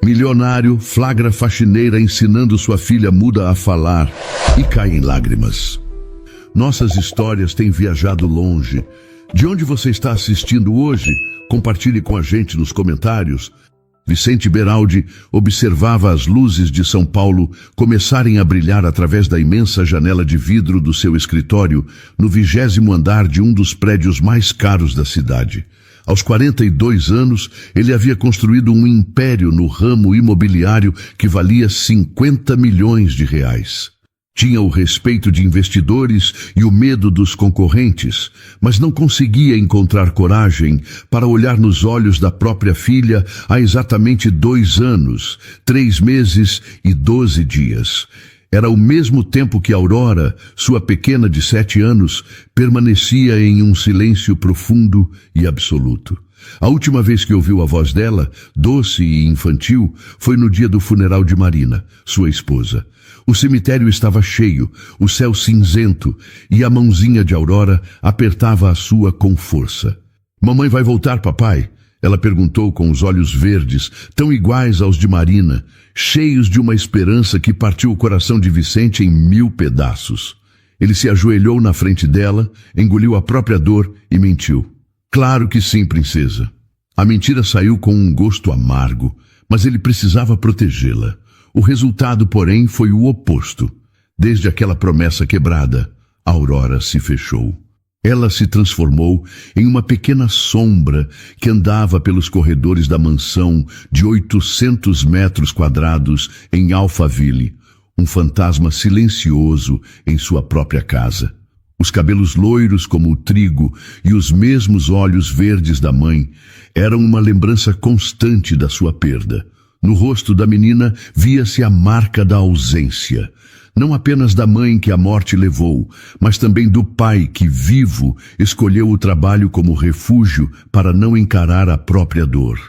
Milionário flagra faxineira ensinando sua filha muda a falar e cai em lágrimas. Nossas histórias têm viajado longe. De onde você está assistindo hoje? Compartilhe com a gente nos comentários. Vicente Beraldi observava as luzes de São Paulo começarem a brilhar através da imensa janela de vidro do seu escritório no 20º andar de um dos prédios mais caros da cidade. Aos 42 anos, ele havia construído um império no ramo imobiliário que valia 50 milhões de reais. Tinha o respeito de investidores e o medo dos concorrentes, mas não conseguia encontrar coragem para olhar nos olhos da própria filha há exatamente 2 anos, 3 meses e 12 dias. Era o mesmo tempo que Aurora, sua pequena de 7 anos, permanecia em um silêncio profundo e absoluto. A última vez que ouviu a voz dela, doce e infantil, foi no dia do funeral de Marina, sua esposa. O cemitério estava cheio, o céu cinzento, e a mãozinha de Aurora apertava a sua com força. "Mamãe vai voltar, papai?" Ela perguntou com os olhos verdes, tão iguais aos de Marina, cheios de uma esperança que partiu o coração de Vicente em 1000 pedaços. Ele se ajoelhou na frente dela, engoliu a própria dor e mentiu. "Claro que sim, princesa." A mentira saiu com um gosto amargo, mas ele precisava protegê-la. O resultado, porém, foi o oposto. Desde aquela promessa quebrada, Aurora se fechou. Ela se transformou em uma pequena sombra que andava pelos corredores da mansão de 800 metros quadrados em Alphaville, um fantasma silencioso em sua própria casa. Os cabelos loiros como o trigo e os mesmos olhos verdes da mãe eram uma lembrança constante da sua perda. No rosto da menina via-se a marca da ausência, não apenas da mãe que a morte levou, mas também do pai que, vivo, escolheu o trabalho como refúgio para não encarar a própria dor.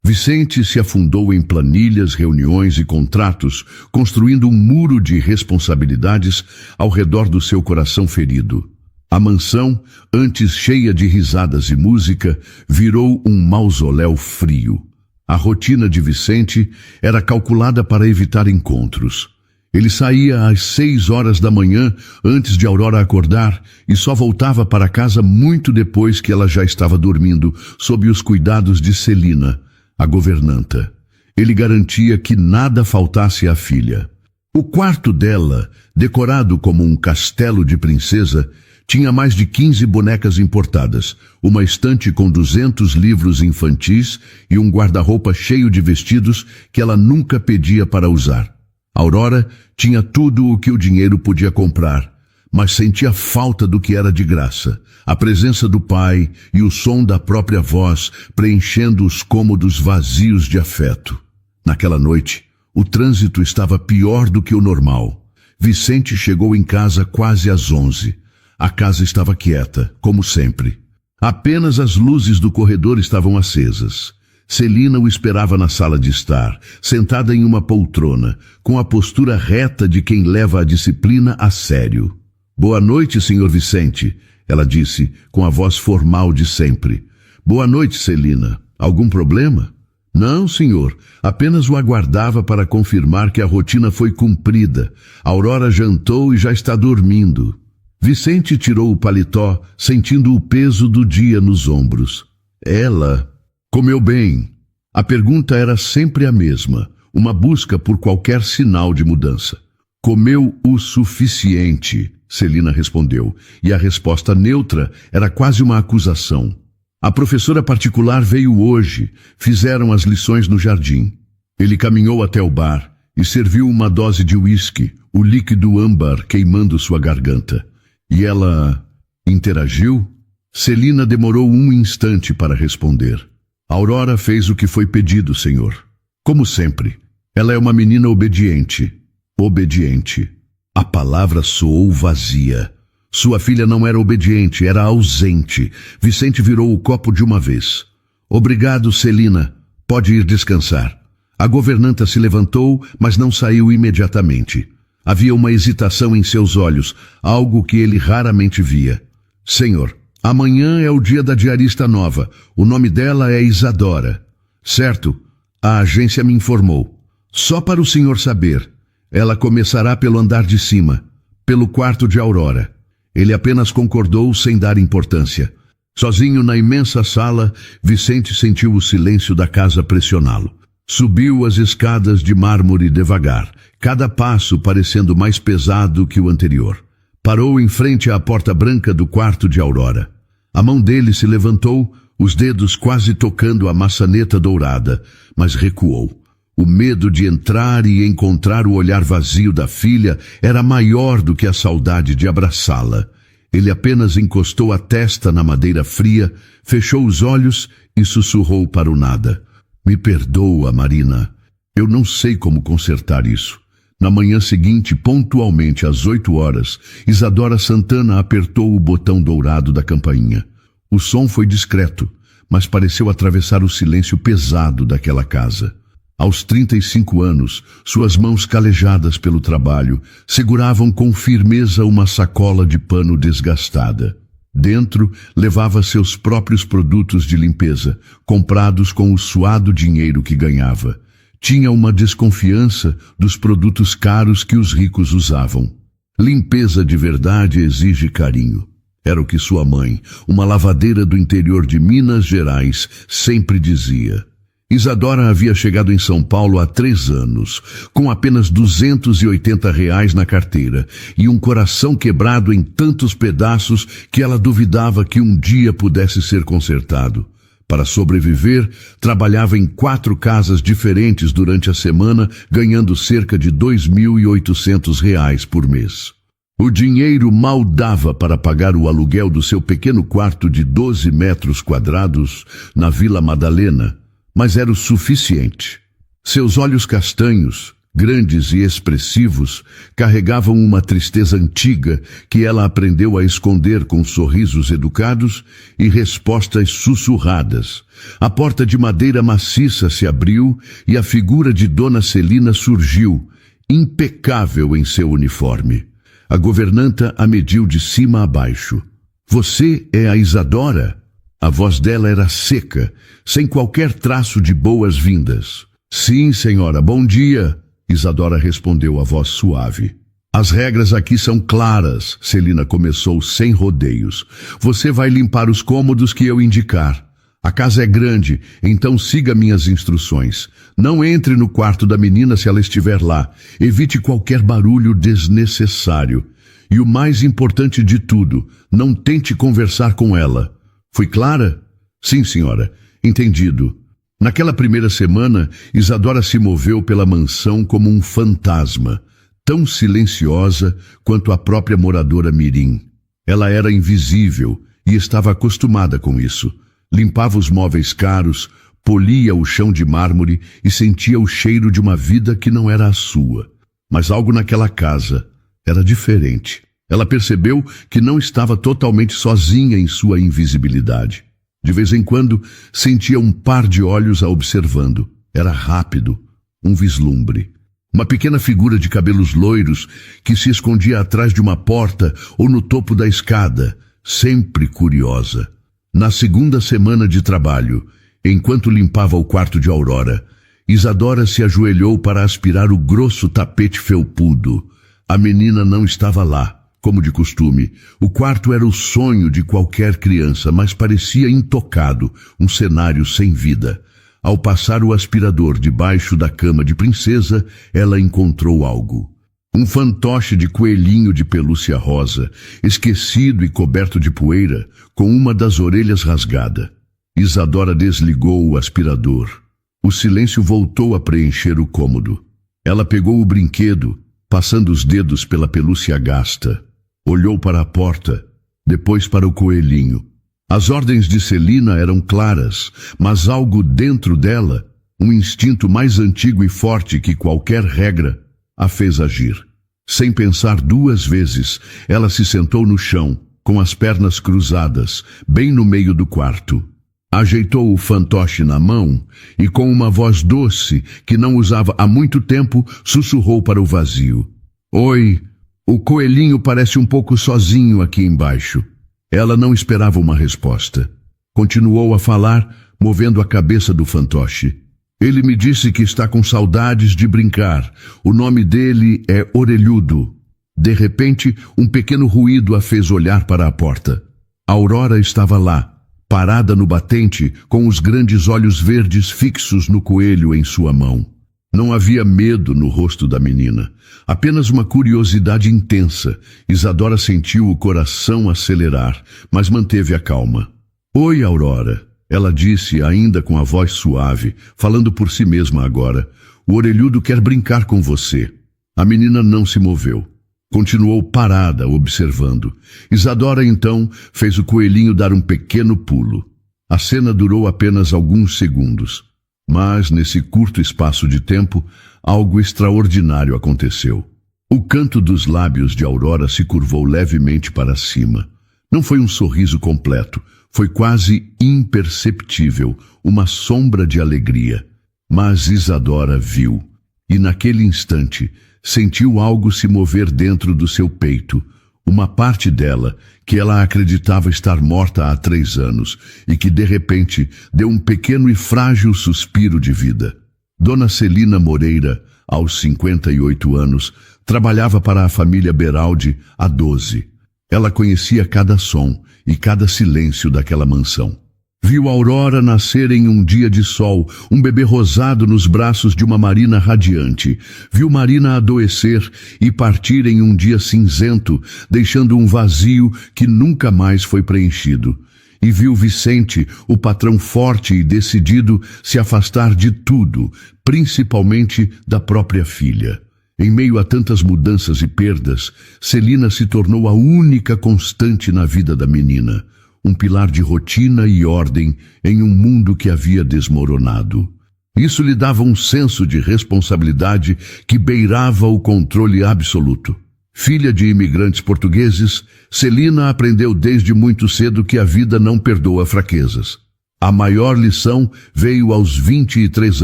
Vicente se afundou em planilhas, reuniões e contratos, construindo um muro de responsabilidades ao redor do seu coração ferido. A mansão, antes cheia de risadas e música, virou um mausoléu frio. A rotina de Vicente era calculada para evitar encontros. Ele saía às 6 horas da manhã antes de Aurora acordar e só voltava para casa muito depois que ela já estava dormindo, sob os cuidados de Celina, a governanta. Ele garantia que nada faltasse à filha. O quarto dela, decorado como um castelo de princesa, tinha mais de 15 bonecas importadas, uma estante com 200 livros infantis e um guarda-roupa cheio de vestidos que ela nunca pedia para usar. Aurora tinha tudo o que o dinheiro podia comprar, mas sentia falta do que era de graça, a presença do pai e o som da própria voz preenchendo os cômodos vazios de afeto. Naquela noite, o trânsito estava pior do que o normal. Vicente chegou em casa quase às 11. A casa estava quieta, como sempre. Apenas as luzes do corredor estavam acesas. Celina o esperava na sala de estar, sentada em uma poltrona, com a postura reta de quem leva a disciplina a sério. "Boa noite, senhor Vicente", ela disse, com a voz formal de sempre. "Boa noite, Celina. Algum problema?" "Não, senhor. Apenas o aguardava para confirmar que a rotina foi cumprida. Aurora jantou e já está dormindo." Vicente tirou o paletó, sentindo o peso do dia nos ombros. Ela comeu bem. A pergunta era sempre a mesma, uma busca por qualquer sinal de mudança. "Comeu o suficiente", Celina respondeu, e a resposta neutra era quase uma acusação. "A professora particular veio hoje, fizeram as lições no jardim." Ele caminhou até o bar e serviu uma dose de uísque, o líquido âmbar queimando sua garganta. "E ela interagiu?" Celina demorou um instante para responder. "Aurora fez o que foi pedido, senhor. Como sempre. Ela é uma menina obediente." Obediente. A palavra soou vazia. Sua filha não era obediente, era ausente. Vicente virou o copo de uma vez. "Obrigado, Celina. Pode ir descansar." A governanta se levantou, mas não saiu imediatamente. Havia uma hesitação em seus olhos, algo que ele raramente via. "Senhor, amanhã é o dia da diarista nova. O nome dela é Isadora." "Certo. A agência me informou. Só para o senhor saber, ela começará pelo andar de cima, pelo quarto de Aurora. Ele apenas concordou sem dar importância. Sozinho na imensa sala, Vicente sentiu o silêncio da casa pressioná-lo. Subiu as escadas de mármore devagar, cada passo parecendo mais pesado que o anterior. Parou em frente à porta branca do quarto de Aurora. A mão dele se levantou, os dedos quase tocando a maçaneta dourada, mas recuou. O medo de entrar e encontrar o olhar vazio da filha era maior do que a saudade de abraçá-la. Ele apenas encostou a testa na madeira fria, fechou os olhos e sussurrou para o nada. Me perdoa, Marina. Eu não sei como consertar isso. Na manhã seguinte, pontualmente às 8 horas, Isadora Santana apertou o botão dourado da campainha. O som foi discreto, mas pareceu atravessar o silêncio pesado daquela casa. Aos 35 anos, suas mãos calejadas pelo trabalho seguravam com firmeza uma sacola de pano desgastada. Dentro, levava seus próprios produtos de limpeza, comprados com o suado dinheiro que ganhava. Tinha uma desconfiança dos produtos caros que os ricos usavam. Limpeza de verdade exige carinho. Era o que sua mãe, uma lavadeira do interior de Minas Gerais, sempre dizia. Isadora havia chegado em São Paulo há 3 anos, com apenas R$280 na carteira e um coração quebrado em tantos pedaços que ela duvidava que um dia pudesse ser consertado. Para sobreviver, trabalhava em 4 casas diferentes durante a semana, ganhando cerca de R$2.800 por mês. O dinheiro mal dava para pagar o aluguel do seu pequeno quarto de 12 metros quadrados na Vila Madalena, mas era o suficiente. Seus olhos castanhos, grandes e expressivos, carregavam uma tristeza antiga que ela aprendeu a esconder com sorrisos educados e respostas sussurradas. A porta de madeira maciça se abriu e a figura de Dona Celina surgiu, impecável em seu uniforme. A governanta a mediu de cima a baixo. Você é a Isadora? A voz dela era seca, sem qualquer traço de boas-vindas. Sim, senhora, bom dia. Isadora respondeu a voz suave. As regras aqui são claras, Celina começou sem rodeios. Você vai limpar os cômodos que eu indicar. A casa é grande, então siga minhas instruções. Não entre no quarto da menina se ela estiver lá. Evite qualquer barulho desnecessário. E o mais importante de tudo, não tente conversar com ela. Fui clara? Sim, senhora. Entendido. Naquela primeira semana, Isadora se moveu pela mansão como um fantasma, tão silenciosa quanto a própria moradora Mirim. Ela era invisível e estava acostumada com isso. Limpava os móveis caros, polia o chão de mármore e sentia o cheiro de uma vida que não era a sua. Mas algo naquela casa era diferente. Ela percebeu que não estava totalmente sozinha em sua invisibilidade. De vez em quando, sentia um par de olhos a observando. Era rápido, um vislumbre. Uma pequena figura de cabelos loiros que se escondia atrás de uma porta ou no topo da escada, sempre curiosa. Na segunda semana de trabalho, enquanto limpava o quarto de Aurora, Isadora se ajoelhou para aspirar o grosso tapete felpudo. A menina não estava lá. Como de costume, o quarto era o sonho de qualquer criança, mas parecia intocado, um cenário sem vida. Ao passar o aspirador debaixo da cama de princesa, ela encontrou algo. Um fantoche de coelhinho de pelúcia rosa, esquecido e coberto de poeira, com uma das orelhas rasgada. Isadora desligou o aspirador. O silêncio voltou a preencher o cômodo. Ela pegou o brinquedo, passando os dedos pela pelúcia gasta. Olhou para a porta, depois para o coelhinho. As ordens de Celina eram claras, mas algo dentro dela, um instinto mais antigo e forte que qualquer regra, a fez agir. Sem pensar 2 vezes, ela se sentou no chão, com as pernas cruzadas, bem no meio do quarto. Ajeitou o fantoche na mão e, com uma voz doce, que não usava há muito tempo, sussurrou para o vazio. Oi, o coelhinho parece um pouco sozinho aqui embaixo. Ela não esperava uma resposta. Continuou a falar, movendo a cabeça do fantoche. Ele me disse que está com saudades de brincar. O nome dele é Orelhudo. De repente, um pequeno ruído a fez olhar para a porta. Aurora estava lá, parada no batente, com os grandes olhos verdes fixos no coelho em sua mão. Não havia medo no rosto da menina, apenas uma curiosidade intensa. Isadora sentiu o coração acelerar, mas manteve a calma. Oi, Aurora, ela disse ainda com a voz suave, falando por si mesma agora. O Orelhudo quer brincar com você. A menina não se moveu. Continuou parada, observando. Isadora, então, fez o coelhinho dar um pequeno pulo. A cena durou apenas alguns segundos. Mas, nesse curto espaço de tempo, algo extraordinário aconteceu. O canto dos lábios de Aurora se curvou levemente para cima. Não foi um sorriso completo, foi quase imperceptível, uma sombra de alegria. Mas Isadora viu, e naquele instante sentiu algo se mover dentro do seu peito, uma parte dela que ela acreditava estar morta há 3 anos e que de repente deu um pequeno e frágil suspiro de vida. Dona Celina Moreira, aos 58 anos, trabalhava para a família Beraldi há 12. Ela conhecia cada som e cada silêncio daquela mansão. Viu Aurora nascer em um dia de sol, um bebê rosado nos braços de uma Marina radiante. Viu Marina adoecer e partir em um dia cinzento, deixando um vazio que nunca mais foi preenchido. E viu Vicente, o patrão forte e decidido, se afastar de tudo, principalmente da própria filha. Em meio a tantas mudanças e perdas, Celina se tornou a única constante na vida da menina. Um pilar de rotina e ordem em um mundo que havia desmoronado. Isso lhe dava um senso de responsabilidade que beirava o controle absoluto. Filha de imigrantes portugueses, Celina aprendeu desde muito cedo que a vida não perdoa fraquezas. A maior lição veio aos 23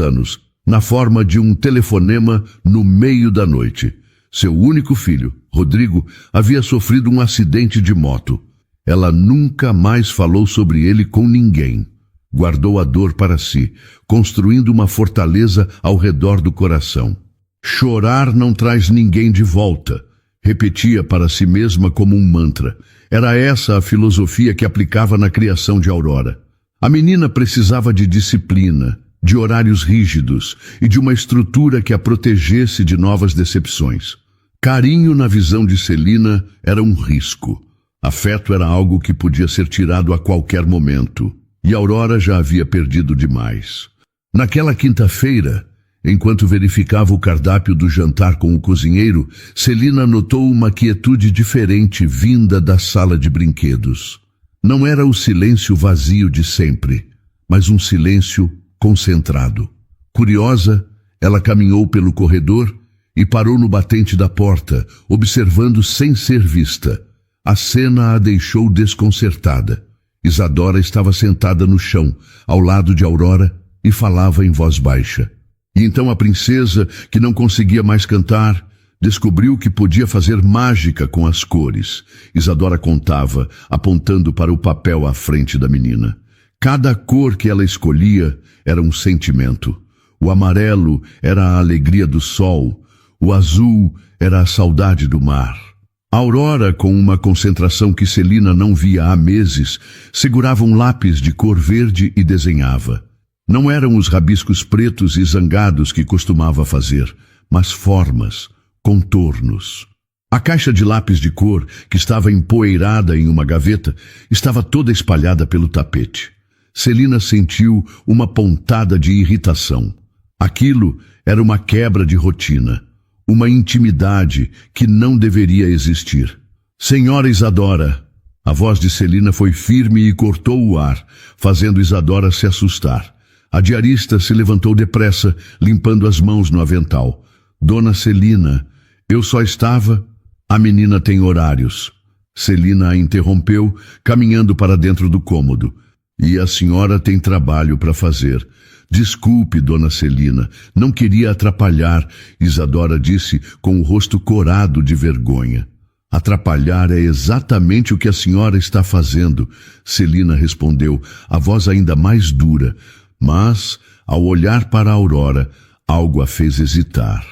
anos, na forma de um telefonema no meio da noite. Seu único filho, Rodrigo, havia sofrido um acidente de moto. Ela nunca mais falou sobre ele com ninguém. Guardou a dor para si, construindo uma fortaleza ao redor do coração. Chorar não traz ninguém de volta, repetia para si mesma como um mantra. Era essa a filosofia que aplicava na criação de Aurora. A menina precisava de disciplina, de horários rígidos e de uma estrutura que a protegesse de novas decepções. Carinho na visão de Celina era um risco. Afeto era algo que podia ser tirado a qualquer momento, e Aurora já havia perdido demais. Naquela quinta-feira, enquanto verificava o cardápio do jantar com o cozinheiro, Celina notou uma quietude diferente vinda da sala de brinquedos. Não era o silêncio vazio de sempre, mas um silêncio concentrado. Curiosa, ela caminhou pelo corredor e parou no batente da porta, observando sem ser vista. A cena a deixou desconcertada. Isadora estava sentada no chão, ao lado de Aurora, e falava em voz baixa. E então a princesa, que não conseguia mais cantar, descobriu que podia fazer mágica com as cores. Isadora contava, apontando para o papel à frente da menina. Cada cor que ela escolhia era um sentimento. O amarelo era a alegria do sol, o azul era a saudade do mar. Aurora, com uma concentração que Celina não via há meses, segurava um lápis de cor verde e desenhava. Não eram os rabiscos pretos e zangados que costumava fazer, mas formas, contornos. A caixa de lápis de cor, que estava empoeirada em uma gaveta, estava toda espalhada pelo tapete. Celina sentiu uma pontada de irritação. Aquilo era uma quebra de rotina. Uma intimidade que não deveria existir. Senhora Isadora, a voz de Celina foi firme e cortou o ar, fazendo Isadora se assustar. A diarista se levantou depressa, limpando as mãos no avental. Dona Celina, eu só estava... A menina tem horários. Celina a interrompeu, caminhando para dentro do cômodo. E a senhora tem trabalho para fazer. Desculpe, Dona Celina, não queria atrapalhar, Isadora disse com o rosto corado de vergonha. Atrapalhar é exatamente o que a senhora está fazendo, Celina respondeu, a voz ainda mais dura. Mas Ao olhar para a Aurora, algo a fez hesitar.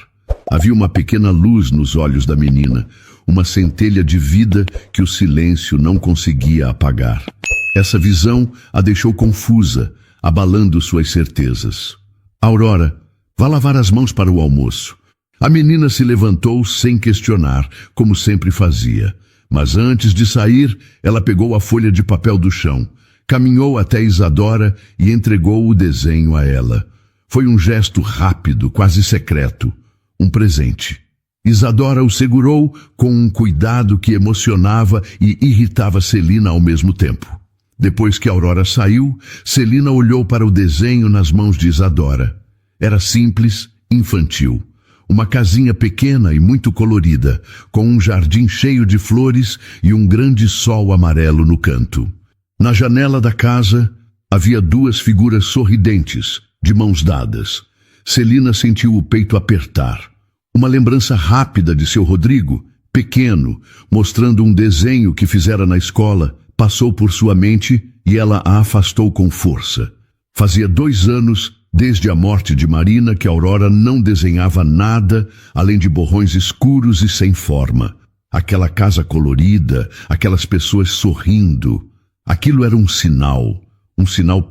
Havia uma pequena luz nos olhos da menina, uma centelha de vida que o silêncio não conseguia apagar. Essa visão a deixou confusa, abalando suas certezas. Aurora, vá lavar as mãos para o almoço. A menina se levantou sem questionar, como sempre fazia. Mas antes de sair, ela pegou a folha de papel do chão, caminhou até Isadora e entregou o desenho a ela. Foi um gesto rápido, quase secreto. Um presente. Isadora o segurou com um cuidado que emocionava e irritava Celina ao mesmo tempo. Depois que Aurora saiu, Celina olhou para o desenho nas mãos de Isadora. Era simples, infantil. Uma casinha pequena e muito colorida, com um jardim cheio de flores e um grande sol amarelo no canto. Na janela da casa, havia duas figuras sorridentes, de mãos dadas. Celina sentiu o peito apertar. Uma lembrança rápida de seu Rodrigo, pequeno, mostrando um desenho que fizera na escola, passou por sua mente e ela a afastou com força. Fazia 2 anos, desde a morte de Marina, que Aurora não desenhava nada além de borrões escuros e sem forma. Aquela casa colorida, aquelas pessoas sorrindo. Aquilo era um sinal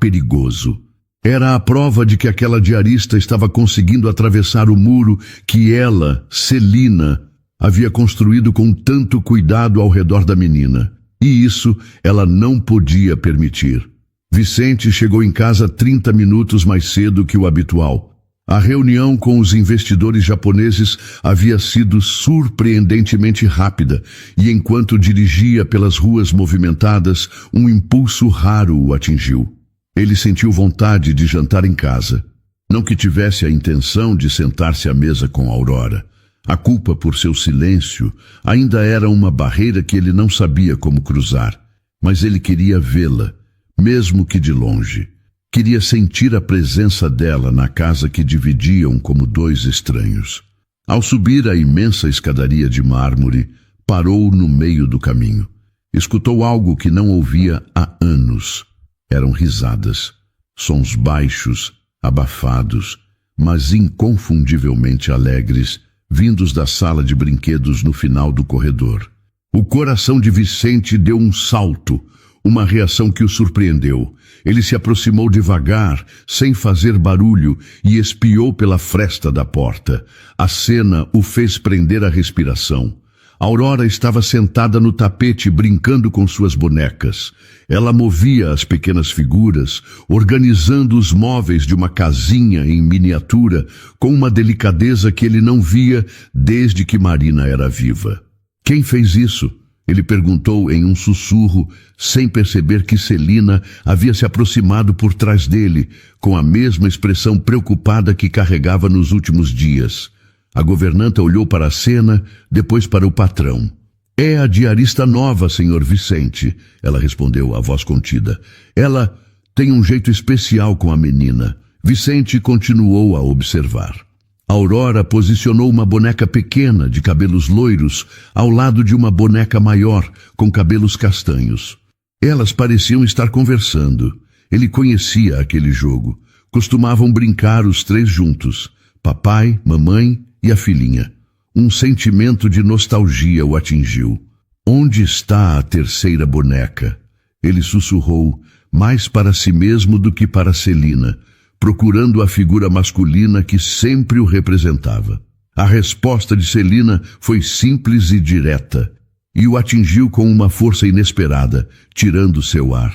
perigoso. Era a prova de que aquela diarista estava conseguindo atravessar o muro que ela, Celina, havia construído com tanto cuidado ao redor da menina. E isso ela não podia permitir. Vicente chegou em casa 30 minutos mais cedo que o habitual. A reunião com os investidores japoneses havia sido surpreendentemente rápida, e enquanto dirigia pelas ruas movimentadas, um impulso raro o atingiu. Ele sentiu vontade de jantar em casa. Não que tivesse a intenção de sentar-se à mesa com Aurora. A culpa por seu silêncio ainda era uma barreira que ele não sabia como cruzar, mas ele queria vê-la, mesmo que de longe. Queria sentir a presença dela na casa que dividiam como 2 estranhos. Ao subir a imensa escadaria de mármore, parou no meio do caminho. Escutou algo que não ouvia há anos. Eram risadas, sons baixos, abafados, mas inconfundivelmente alegres, vindos da sala de brinquedos no final do corredor. O coração de Vicente deu um salto, uma reação que o surpreendeu. Ele se aproximou devagar, sem fazer barulho, e espiou pela fresta da porta. A cena o fez prender a respiração. Aurora estava sentada no tapete brincando com suas bonecas. Ela movia as pequenas figuras, organizando os móveis de uma casinha em miniatura com uma delicadeza que ele não via desde que Marina era viva. Quem fez isso? Ele perguntou em um sussurro, sem perceber que Celina havia se aproximado por trás dele, com a mesma expressão preocupada que carregava nos últimos dias. A governanta olhou para a cena, depois para o patrão. É a diarista nova, senhor Vicente, ela respondeu, a voz contida. Ela tem um jeito especial com a menina. Vicente continuou a observar. Aurora posicionou uma boneca pequena, de cabelos loiros, ao lado de uma boneca maior, com cabelos castanhos. Elas pareciam estar conversando. Ele conhecia aquele jogo. Costumavam brincar os 3 juntos, papai, mamãe e a filhinha. Um sentimento de nostalgia o atingiu. Onde está a terceira boneca? Ele sussurrou, mais para si mesmo do que para Celina, procurando a figura masculina que sempre o representava. A resposta de Celina foi simples e direta, e o atingiu com uma força inesperada, tirando seu ar.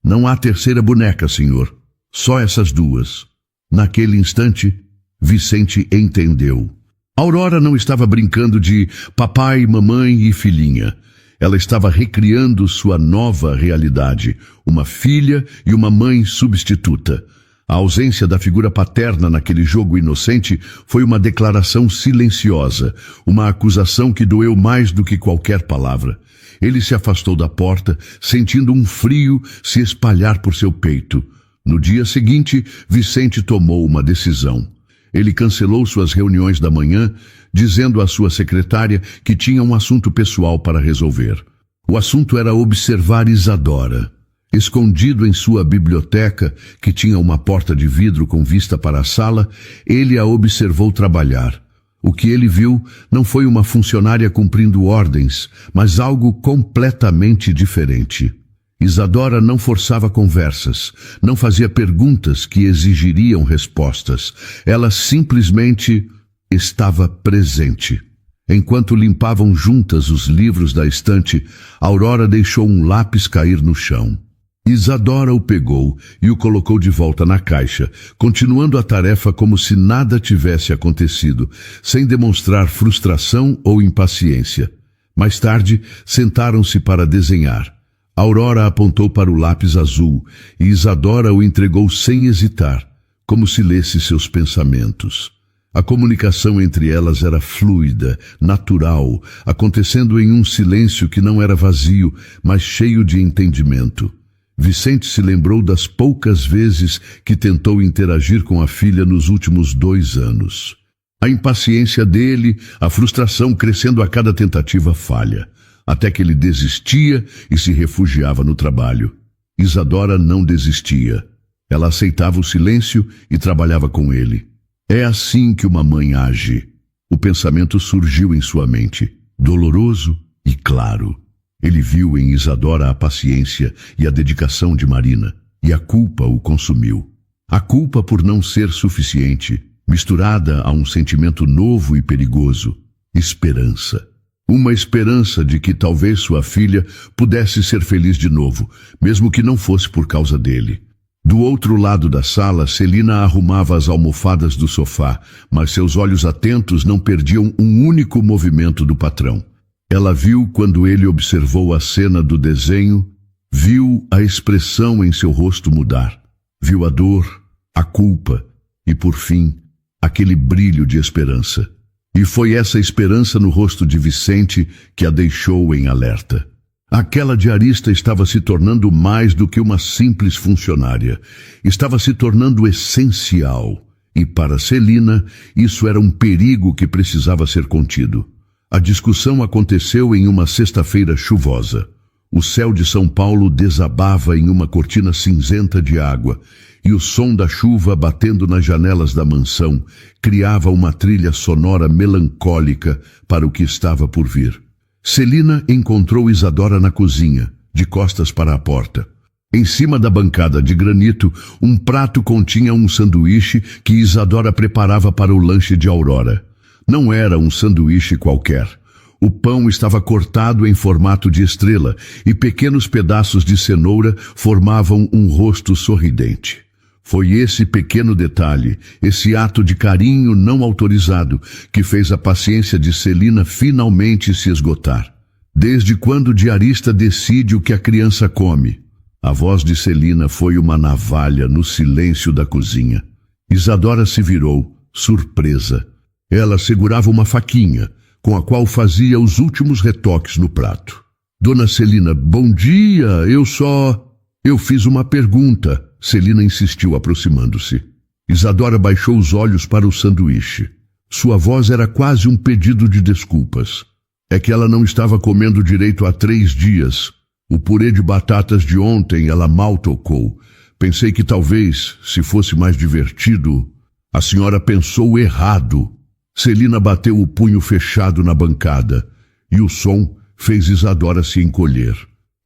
Não há terceira boneca, senhor. Só essas 2. Naquele instante, Vicente entendeu. Aurora não estava brincando de papai, mamãe e filhinha. Ela estava recriando sua nova realidade, uma filha e uma mãe substituta. A ausência da figura paterna naquele jogo inocente foi uma declaração silenciosa, uma acusação que doeu mais do que qualquer palavra. Ele se afastou da porta, sentindo um frio se espalhar por seu peito. No dia seguinte, Vicente tomou uma decisão. Ele cancelou suas reuniões da manhã, dizendo à sua secretária que tinha um assunto pessoal para resolver. O assunto era observar Isadora. Escondido em sua biblioteca, que tinha uma porta de vidro com vista para a sala, ele a observou trabalhar. O que ele viu não foi uma funcionária cumprindo ordens, mas algo completamente diferente. Isadora não forçava conversas, não fazia perguntas que exigiriam respostas. Ela simplesmente estava presente. Enquanto limpavam juntas os livros da estante, Aurora deixou um lápis cair no chão. Isadora o pegou e o colocou de volta na caixa, continuando a tarefa como se nada tivesse acontecido, sem demonstrar frustração ou impaciência. Mais tarde, sentaram-se para desenhar. Aurora apontou para o lápis azul e Isadora o entregou sem hesitar, como se lesse seus pensamentos. A comunicação entre elas era fluida, natural, acontecendo em um silêncio que não era vazio, mas cheio de entendimento. Vicente se lembrou das poucas vezes que tentou interagir com a filha nos últimos 2 anos. A impaciência dele, a frustração crescendo a cada tentativa falha, até que ele desistia e se refugiava no trabalho. Isadora não desistia. Ela aceitava o silêncio e trabalhava com ele. É assim que uma mãe age. O pensamento surgiu em sua mente, doloroso e claro. Ele viu em Isadora a paciência e a dedicação de Marina, e a culpa o consumiu. A culpa por não ser suficiente, misturada a um sentimento novo e perigoso, esperança. Uma esperança de que talvez sua filha pudesse ser feliz de novo, mesmo que não fosse por causa dele. Do outro lado da sala, Celina arrumava as almofadas do sofá, mas seus olhos atentos não perdiam um único movimento do patrão. Ela viu quando ele observou a cena do desenho, viu a expressão em seu rosto mudar, viu a dor, a culpa e, por fim, aquele brilho de esperança. E foi essa esperança no rosto de Vicente que a deixou em alerta. Aquela diarista estava se tornando mais do que uma simples funcionária. Estava se tornando essencial. E para Celina, isso era um perigo que precisava ser contido. A discussão aconteceu em uma sexta-feira chuvosa. O céu de São Paulo desabava em uma cortina cinzenta de água, e o som da chuva batendo nas janelas da mansão criava uma trilha sonora melancólica para o que estava por vir. Celina encontrou Isadora na cozinha, de costas para a porta. Em cima da bancada de granito, um prato continha um sanduíche que Isadora preparava para o lanche de Aurora. Não era um sanduíche qualquer. O pão estava cortado em formato de estrela e pequenos pedaços de cenoura formavam um rosto sorridente. Foi esse pequeno detalhe, esse ato de carinho não autorizado, que fez a paciência de Celina finalmente se esgotar. Desde quando o diarista decide o que a criança come? A voz de Celina foi uma navalha no silêncio da cozinha. Isadora se virou, surpresa. Ela segurava uma faquinha, com a qual fazia os últimos retoques no prato. Dona Celina, bom dia, Eu fiz uma pergunta. Celina insistiu, aproximando-se. Isadora baixou os olhos para o sanduíche. Sua voz era quase um pedido de desculpas. É que ela não estava comendo direito há 3 dias. O purê de batatas de ontem ela mal tocou. Pensei que talvez, se fosse mais divertido... A senhora pensou errado. Celina bateu o punho fechado na bancada, e o som fez Isadora se encolher.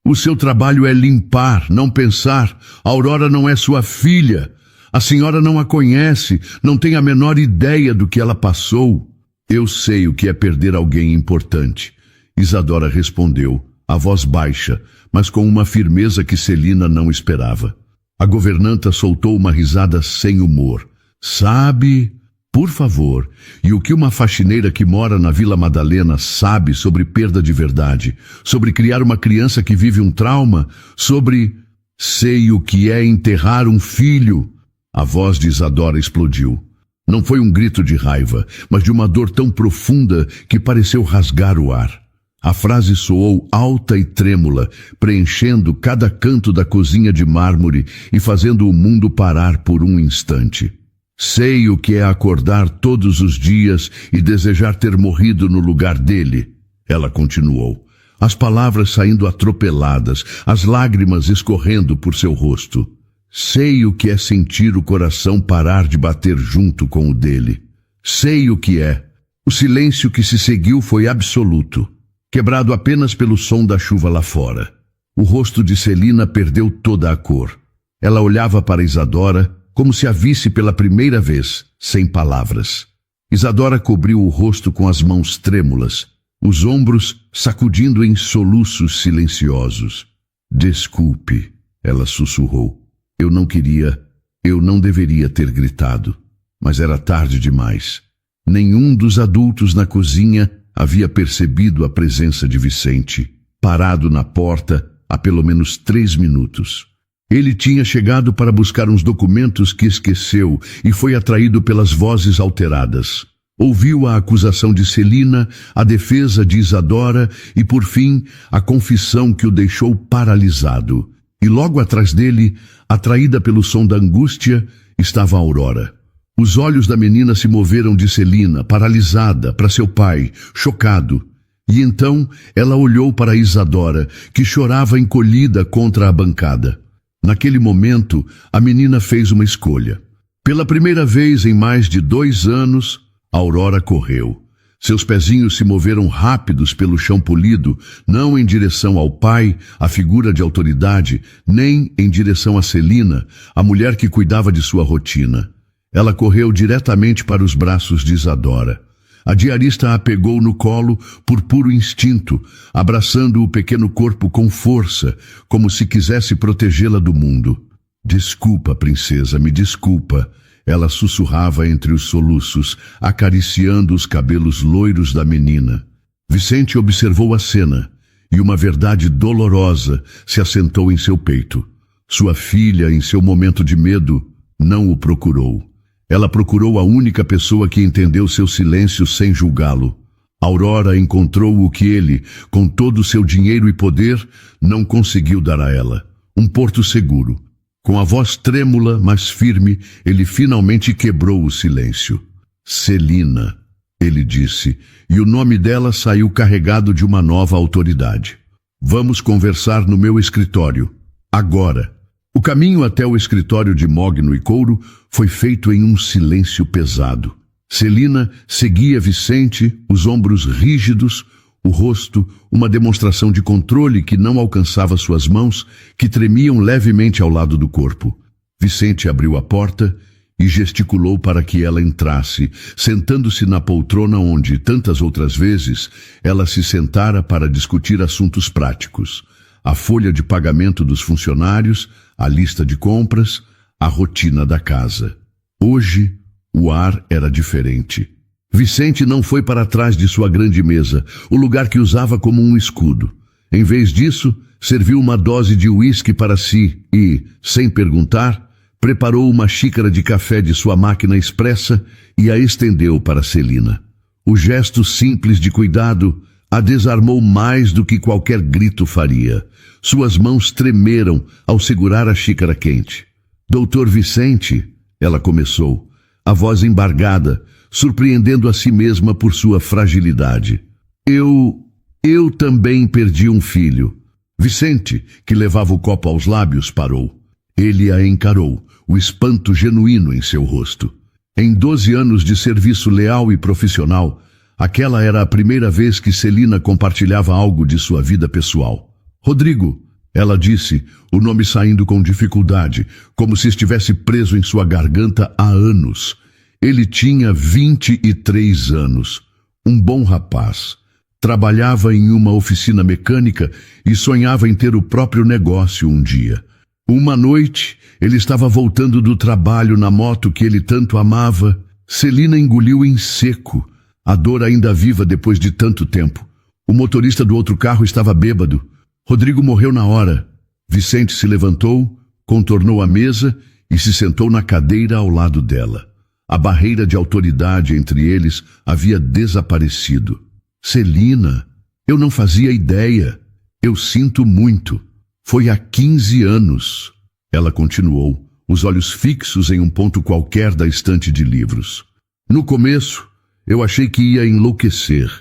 O seu trabalho é limpar, não pensar. Aurora não é sua filha. A senhora não a conhece, não tem a menor ideia do que ela passou. Eu sei o que é perder alguém importante. Isadora respondeu, a voz baixa, mas com uma firmeza que Celina não esperava. A governanta soltou uma risada sem humor. Sabe... Por favor, e o que uma faxineira que mora na Vila Madalena sabe sobre perda de verdade, sobre criar uma criança que vive um trauma, sobre... Sei o que é enterrar um filho. A voz de Isadora explodiu. Não foi um grito de raiva, mas de uma dor tão profunda que pareceu rasgar o ar. A frase soou alta e trêmula, preenchendo cada canto da cozinha de mármore e fazendo o mundo parar por um instante. Sei o que é acordar todos os dias e desejar ter morrido no lugar dele. Ela continuou. as palavras saindo atropeladas, as lágrimas escorrendo por seu rosto. Sei o que é sentir o coração parar de bater junto com o dele. Sei o que é. O silêncio que se seguiu foi absoluto, quebrado apenas pelo som da chuva lá fora. O rosto de Celina perdeu toda a cor. Ela olhava para Isadora como se a visse pela primeira vez, sem palavras. Isadora cobriu o rosto com as mãos trêmulas, os ombros sacudindo em soluços silenciosos. Desculpe, ela sussurrou. Eu não deveria ter gritado, mas era tarde demais. Nenhum dos adultos na cozinha havia percebido a presença de Vicente, parado na porta há pelo menos 3 minutos. Ele tinha chegado para buscar uns documentos que esqueceu e foi atraído pelas vozes alteradas. Ouviu a acusação de Celina, a defesa de Isadora e, por fim, a confissão que o deixou paralisado. E logo atrás dele, atraída pelo som da angústia, estava Aurora. Os olhos da menina se moveram de Celina, paralisada, para seu pai, chocado. E então ela olhou para Isadora, que chorava encolhida contra a bancada. Naquele momento, a menina fez uma escolha. Pela primeira vez em mais de 2 anos, Aurora correu. Seus pezinhos se moveram rápidos pelo chão polido, não em direção ao pai, a figura de autoridade, nem em direção a Celina, a mulher que cuidava de sua rotina. Ela correu diretamente para os braços de Isadora. A diarista a pegou no colo por puro instinto, abraçando o pequeno corpo com força, como se quisesse protegê-la do mundo. Desculpa, princesa, me desculpa. Ela sussurrava entre os soluços, acariciando os cabelos loiros da menina. Vicente observou a cena, e uma verdade dolorosa se assentou em seu peito. Sua filha, em seu momento de medo, não o procurou. Ela procurou a única pessoa que entendeu seu silêncio sem julgá-lo. Aurora encontrou o que ele, com todo o seu dinheiro e poder, não conseguiu dar a ela. Um porto seguro. Com a voz trêmula, mas firme, ele finalmente quebrou o silêncio. Celina, ele disse, e o nome dela saiu carregado de uma nova autoridade. Vamos conversar no meu escritório. Agora. O caminho até o escritório de Mogno e Couro foi feito em um silêncio pesado. Celina seguia Vicente, os ombros rígidos, o rosto, uma demonstração de controle que não alcançava suas mãos, que tremiam levemente ao lado do corpo. Vicente abriu a porta e gesticulou para que ela entrasse, sentando-se na poltrona onde, tantas outras vezes, ela se sentara para discutir assuntos práticos. A folha de pagamento dos funcionários, a lista de compras, a rotina da casa. Hoje, o ar era diferente. Vicente não foi para trás de sua grande mesa, o lugar que usava como um escudo. Em vez disso, serviu uma dose de uísque para si e, sem perguntar, preparou uma xícara de café de sua máquina expressa e a estendeu para Celina. O gesto simples de cuidado a desarmou mais do que qualquer grito faria. Suas mãos tremeram ao segurar a xícara quente. Doutor Vicente, ela começou, a voz embargada, surpreendendo a si mesma por sua fragilidade. Eu também perdi um filho. Vicente, que levava o copo aos lábios, parou. Ele a encarou, o espanto genuíno em seu rosto. Em 12 anos de serviço leal e profissional, aquela era a primeira vez que Celina compartilhava algo de sua vida pessoal. Rodrigo, ela disse, o nome saindo com dificuldade, como se estivesse preso em sua garganta há anos. Ele tinha 23 anos, um bom rapaz. Trabalhava em uma oficina mecânica e sonhava em ter o próprio negócio um dia. Uma noite, ele estava voltando do trabalho na moto que ele tanto amava. Celina engoliu em seco, a dor ainda viva depois de tanto tempo. O motorista do outro carro estava bêbado. Rodrigo morreu na hora. Vicente se levantou, contornou a mesa e se sentou na cadeira ao lado dela. A barreira de autoridade entre eles havia desaparecido. Celina, eu não fazia ideia. Eu sinto muito. Foi há 15 anos. Ela continuou, os olhos fixos em um ponto qualquer da estante de livros. No começo, eu achei que ia enlouquecer.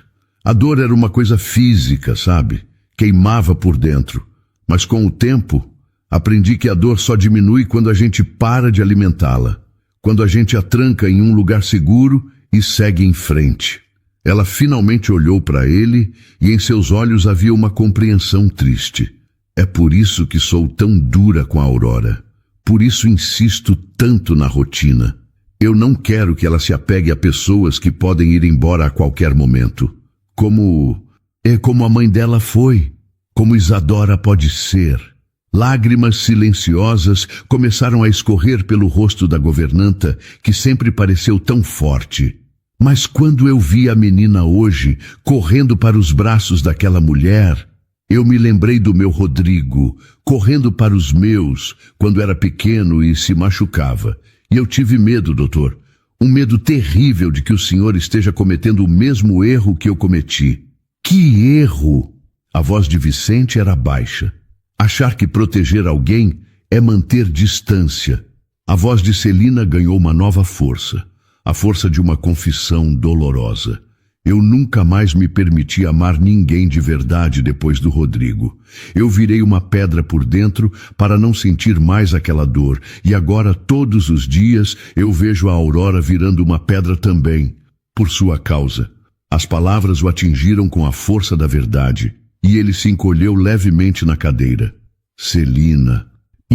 A dor era uma coisa física, sabe? queimava por dentro. Mas com o tempo, aprendi que a dor só diminui quando a gente para de alimentá-la, quando a gente a tranca em um lugar seguro e segue em frente. Ela finalmente olhou para ele e em seus olhos havia uma compreensão triste. É por isso que sou tão dura com a Aurora. Por isso insisto tanto na rotina. Eu não quero que ela se apegue a pessoas que podem ir embora a qualquer momento. Como a mãe dela foi. Como Isadora pode ser. Lágrimas silenciosas começaram a escorrer pelo rosto da governanta, que sempre pareceu tão forte. Mas quando eu vi a menina hoje, correndo para os braços daquela mulher, eu me lembrei do meu Rodrigo, correndo para os meus, quando era pequeno e se machucava. E eu tive medo, doutor. Um medo terrível de que o senhor esteja cometendo o mesmo erro que eu cometi. Que erro! A voz de Vicente era baixa. Achar que proteger alguém é manter distância. A voz de Celina ganhou uma nova força. A força de uma confissão dolorosa. Eu nunca mais me permiti amar ninguém de verdade depois do Rodrigo. Eu virei uma pedra por dentro para não sentir mais aquela dor. E agora, todos os dias, eu vejo a Aurora virando uma pedra também, por sua causa. As palavras o atingiram com a força da verdade. E ele se encolheu levemente na cadeira. Celina,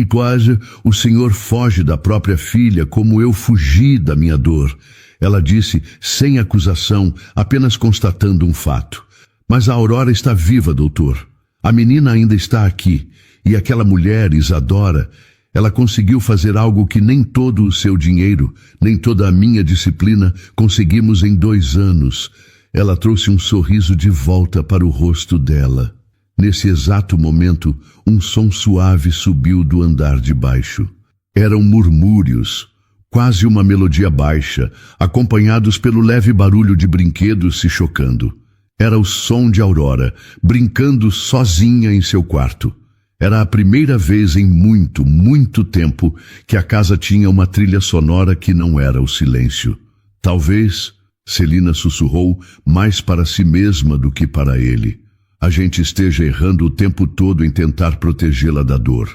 quase o senhor foge da própria filha como eu fugi da minha dor. Ela disse, sem acusação, apenas constatando um fato. Mas a Aurora está viva, doutor. A menina ainda está aqui. E aquela mulher, Isadora, ela conseguiu fazer algo que nem todo o seu dinheiro, nem toda a minha disciplina conseguimos em 2 anos. Ela trouxe um sorriso de volta para o rosto dela. Nesse exato momento, um som suave subiu do andar de baixo. Eram murmúrios, quase uma melodia baixa, acompanhados pelo leve barulho de brinquedos se chocando. Era o som de Aurora, brincando sozinha em seu quarto. Era a primeira vez em muito, muito tempo que a casa tinha uma trilha sonora que não era o silêncio. Talvez, Celina sussurrou, mais para si mesma do que para ele. A gente esteja errando o tempo todo em tentar protegê-la da dor.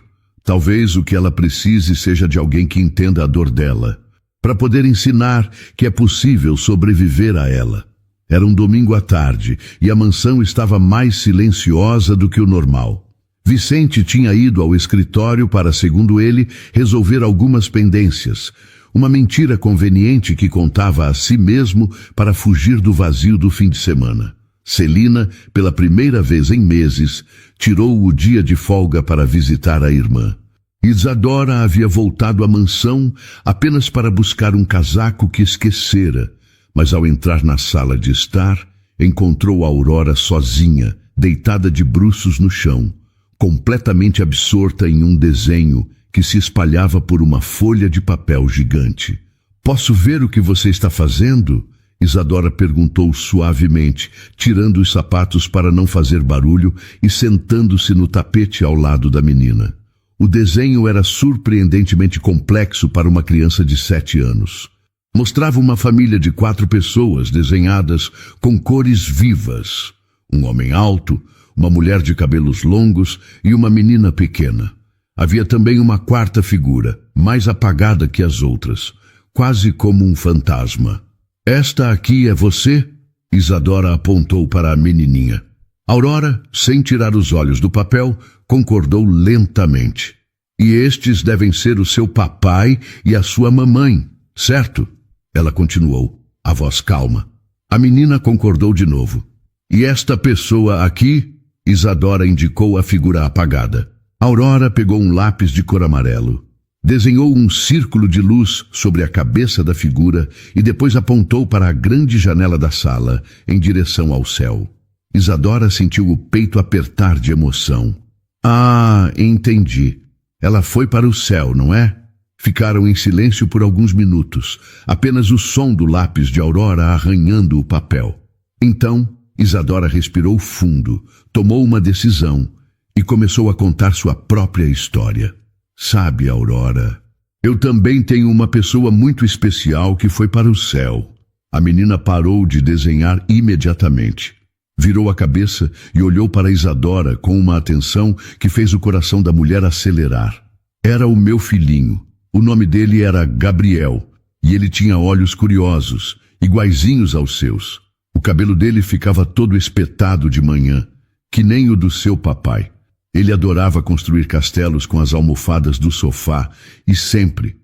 Talvez o que ela precise seja de alguém que entenda a dor dela, para poder ensinar que é possível sobreviver a ela. Era um domingo à tarde e a mansão estava mais silenciosa do que o normal. Vicente tinha ido ao escritório para, segundo ele, resolver algumas pendências. Uma mentira conveniente que contava a si mesmo para fugir do vazio do fim de semana. Celina, pela primeira vez em meses, tirou o dia de folga para visitar a irmã. Isadora havia voltado à mansão apenas para buscar um casaco que esquecera, mas ao entrar na sala de estar, encontrou a Aurora sozinha, deitada de bruços no chão, completamente absorta em um desenho que se espalhava por uma folha de papel gigante. "Posso ver o que você está fazendo?" Isadora perguntou suavemente, tirando os sapatos para não fazer barulho e sentando-se no tapete ao lado da menina. O desenho era surpreendentemente complexo para uma criança de 7 anos. Mostrava uma família de 4 pessoas desenhadas com cores vivas. Um homem alto, uma mulher de cabelos longos e uma menina pequena. Havia também uma 4ª figura, mais apagada que as outras, quase como um fantasma. "Esta aqui é você?" Isadora apontou para a menininha. Aurora, sem tirar os olhos do papel, concordou lentamente. "E estes devem ser o seu papai e a sua mamãe, certo?" Ela continuou, a voz calma. A menina concordou de novo. "E esta pessoa aqui?" Isadora indicou a figura apagada. Aurora pegou um lápis de cor amarelo. Desenhou um círculo de luz sobre a cabeça da figura e depois apontou para a grande janela da sala, em direção ao céu. Isadora sentiu o peito apertar de emoção. "Ah, entendi. Ela foi para o céu, não é?" Ficaram em silêncio por alguns minutos, apenas o som do lápis de Aurora arranhando o papel. Então, Isadora respirou fundo, tomou uma decisão e começou a contar sua própria história. "Sabe, Aurora, eu também tenho uma pessoa muito especial que foi para o céu." A menina parou de desenhar imediatamente. Virou a cabeça e olhou para Isadora com uma atenção que fez o coração da mulher acelerar. Era o meu filhinho. O nome dele era Gabriel, e ele tinha olhos curiosos, iguaizinhos aos seus. O cabelo dele ficava todo espetado de manhã, que nem o do seu papai. Ele adorava construir castelos com as almofadas do sofá e sempre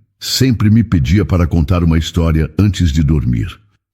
me pedia para contar uma história antes de dormir.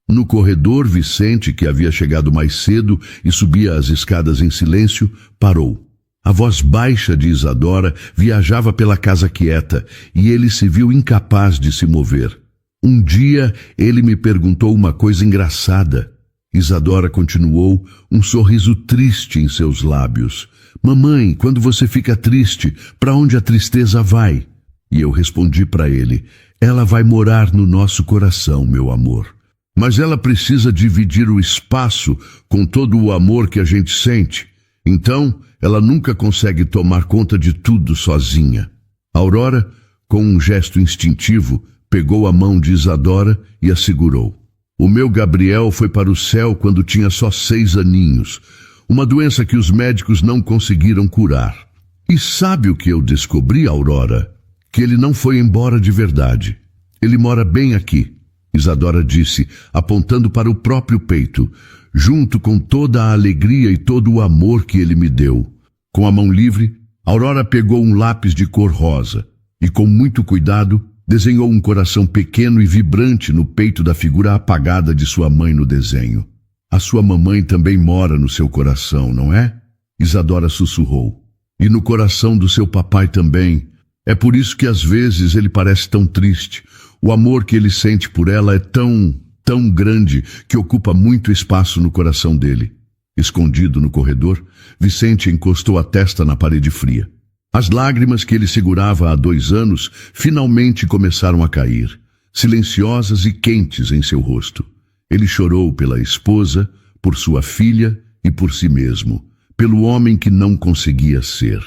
No corredor, Vicente, que havia chegado mais cedo e subia as escadas em silêncio, parou. A voz baixa de Isadora viajava pela casa quieta e ele se viu incapaz de se mover. Um dia ele me perguntou uma coisa engraçada. Isadora continuou, um sorriso triste em seus lábios. Mamãe, quando você fica triste, para onde a tristeza vai? E eu respondi para ele, ela vai morar no nosso coração, meu amor. Mas ela precisa dividir o espaço com todo o amor que a gente sente. Então, ela nunca consegue tomar conta de tudo sozinha. Aurora, com um gesto instintivo, pegou a mão de Isadora e a segurou. O meu Gabriel foi para o céu quando tinha só 6 aninhos. Uma doença que os médicos não conseguiram curar. E sabe o que eu descobri, Aurora? Que ele não foi embora de verdade. Ele mora bem aqui, Isadora disse, apontando para o próprio peito, junto com toda a alegria e todo o amor que ele me deu. Com a mão livre, Aurora pegou um lápis de cor rosa e, com muito cuidado, desenhou um coração pequeno e vibrante no peito da figura apagada de sua mãe no desenho. A sua mamãe também mora no seu coração, não é? Isadora sussurrou. E no coração do seu papai também. É por isso que às vezes ele parece tão triste. O amor que ele sente por ela é tão grande que ocupa muito espaço no coração dele. Escondido no corredor, Vicente encostou a testa na parede fria. As lágrimas que ele segurava há 2 anos finalmente começaram a cair, silenciosas e quentes em seu rosto. Ele chorou pela esposa, por sua filha e por si mesmo, pelo homem que não conseguia ser.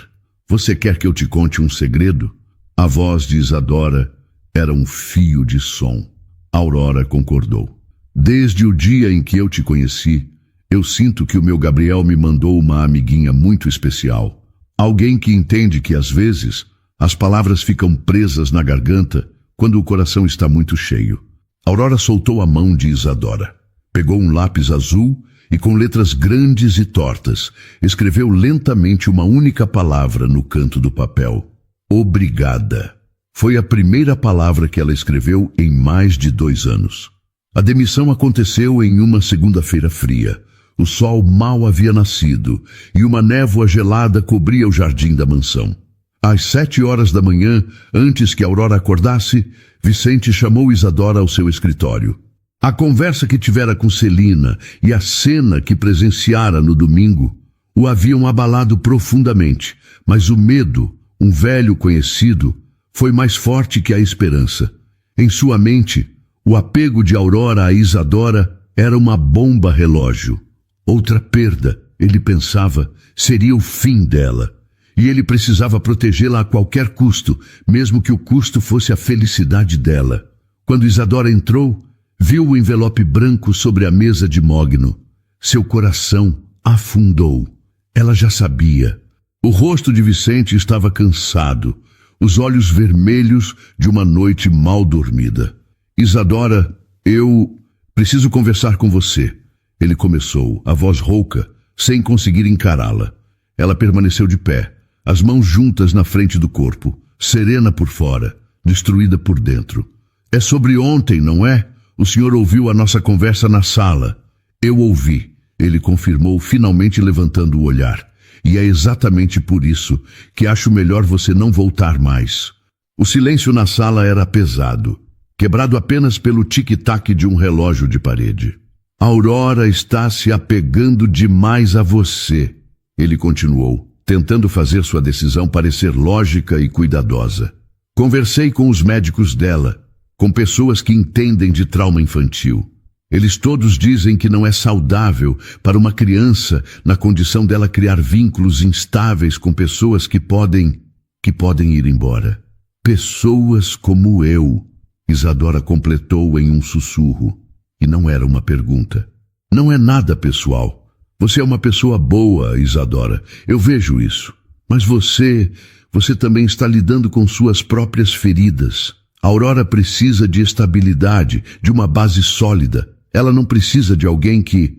Você quer que eu te conte um segredo? A voz de Isadora era um fio de som. Aurora concordou. Desde o dia em que eu te conheci, eu sinto que o meu Gabriel me mandou uma amiguinha muito especial. Alguém que entende que, às vezes, as palavras ficam presas na garganta quando o coração está muito cheio. Aurora soltou a mão de Isadora. Pegou um lápis azul e, com letras grandes e tortas, escreveu lentamente uma única palavra no canto do papel. Obrigada. Foi a primeira palavra que ela escreveu em mais de 2 anos. A demissão aconteceu em uma segunda-feira fria. O sol mal havia nascido e uma névoa gelada cobria o jardim da mansão. Às 7 horas da manhã, antes que Aurora acordasse, Vicente chamou Isadora ao seu escritório. A conversa que tivera com Celina e a cena que presenciara no domingo o haviam abalado profundamente, mas o medo, um velho conhecido, foi mais forte que a esperança. Em sua mente, o apego de Aurora a Isadora era uma bomba relógio. Outra perda, ele pensava, seria o fim dela. E ele precisava protegê-la a qualquer custo, mesmo que o custo fosse a felicidade dela. Quando Isadora entrou, viu o envelope branco sobre a mesa de mogno. Seu coração afundou. Ela já sabia. O rosto de Vicente estava cansado, os olhos vermelhos de uma noite mal dormida. Isadora, eu preciso conversar com você. Ele começou, a voz rouca, sem conseguir encará-la. Ela permaneceu de pé, as mãos juntas na frente do corpo, serena por fora, destruída por dentro. É sobre ontem, não é? O senhor ouviu a nossa conversa na sala. Eu ouvi, ele confirmou, finalmente levantando o olhar. E é exatamente por isso que acho melhor você não voltar mais. O silêncio na sala era pesado, quebrado apenas pelo tic-tac de um relógio de parede. Aurora está se apegando demais a você, ele continuou, tentando fazer sua decisão parecer lógica e cuidadosa. Conversei com os médicos dela, com pessoas que entendem de trauma infantil. Eles todos dizem que não é saudável para uma criança na condição dela criar vínculos instáveis com pessoas que podem ir embora. Pessoas como eu, Isadora completou em um sussurro. E não era uma pergunta. Não é nada pessoal. Você é uma pessoa boa, Isadora. Eu vejo isso. Mas você também está lidando com suas próprias feridas. A Aurora precisa de estabilidade, de uma base sólida. Ela não precisa de alguém que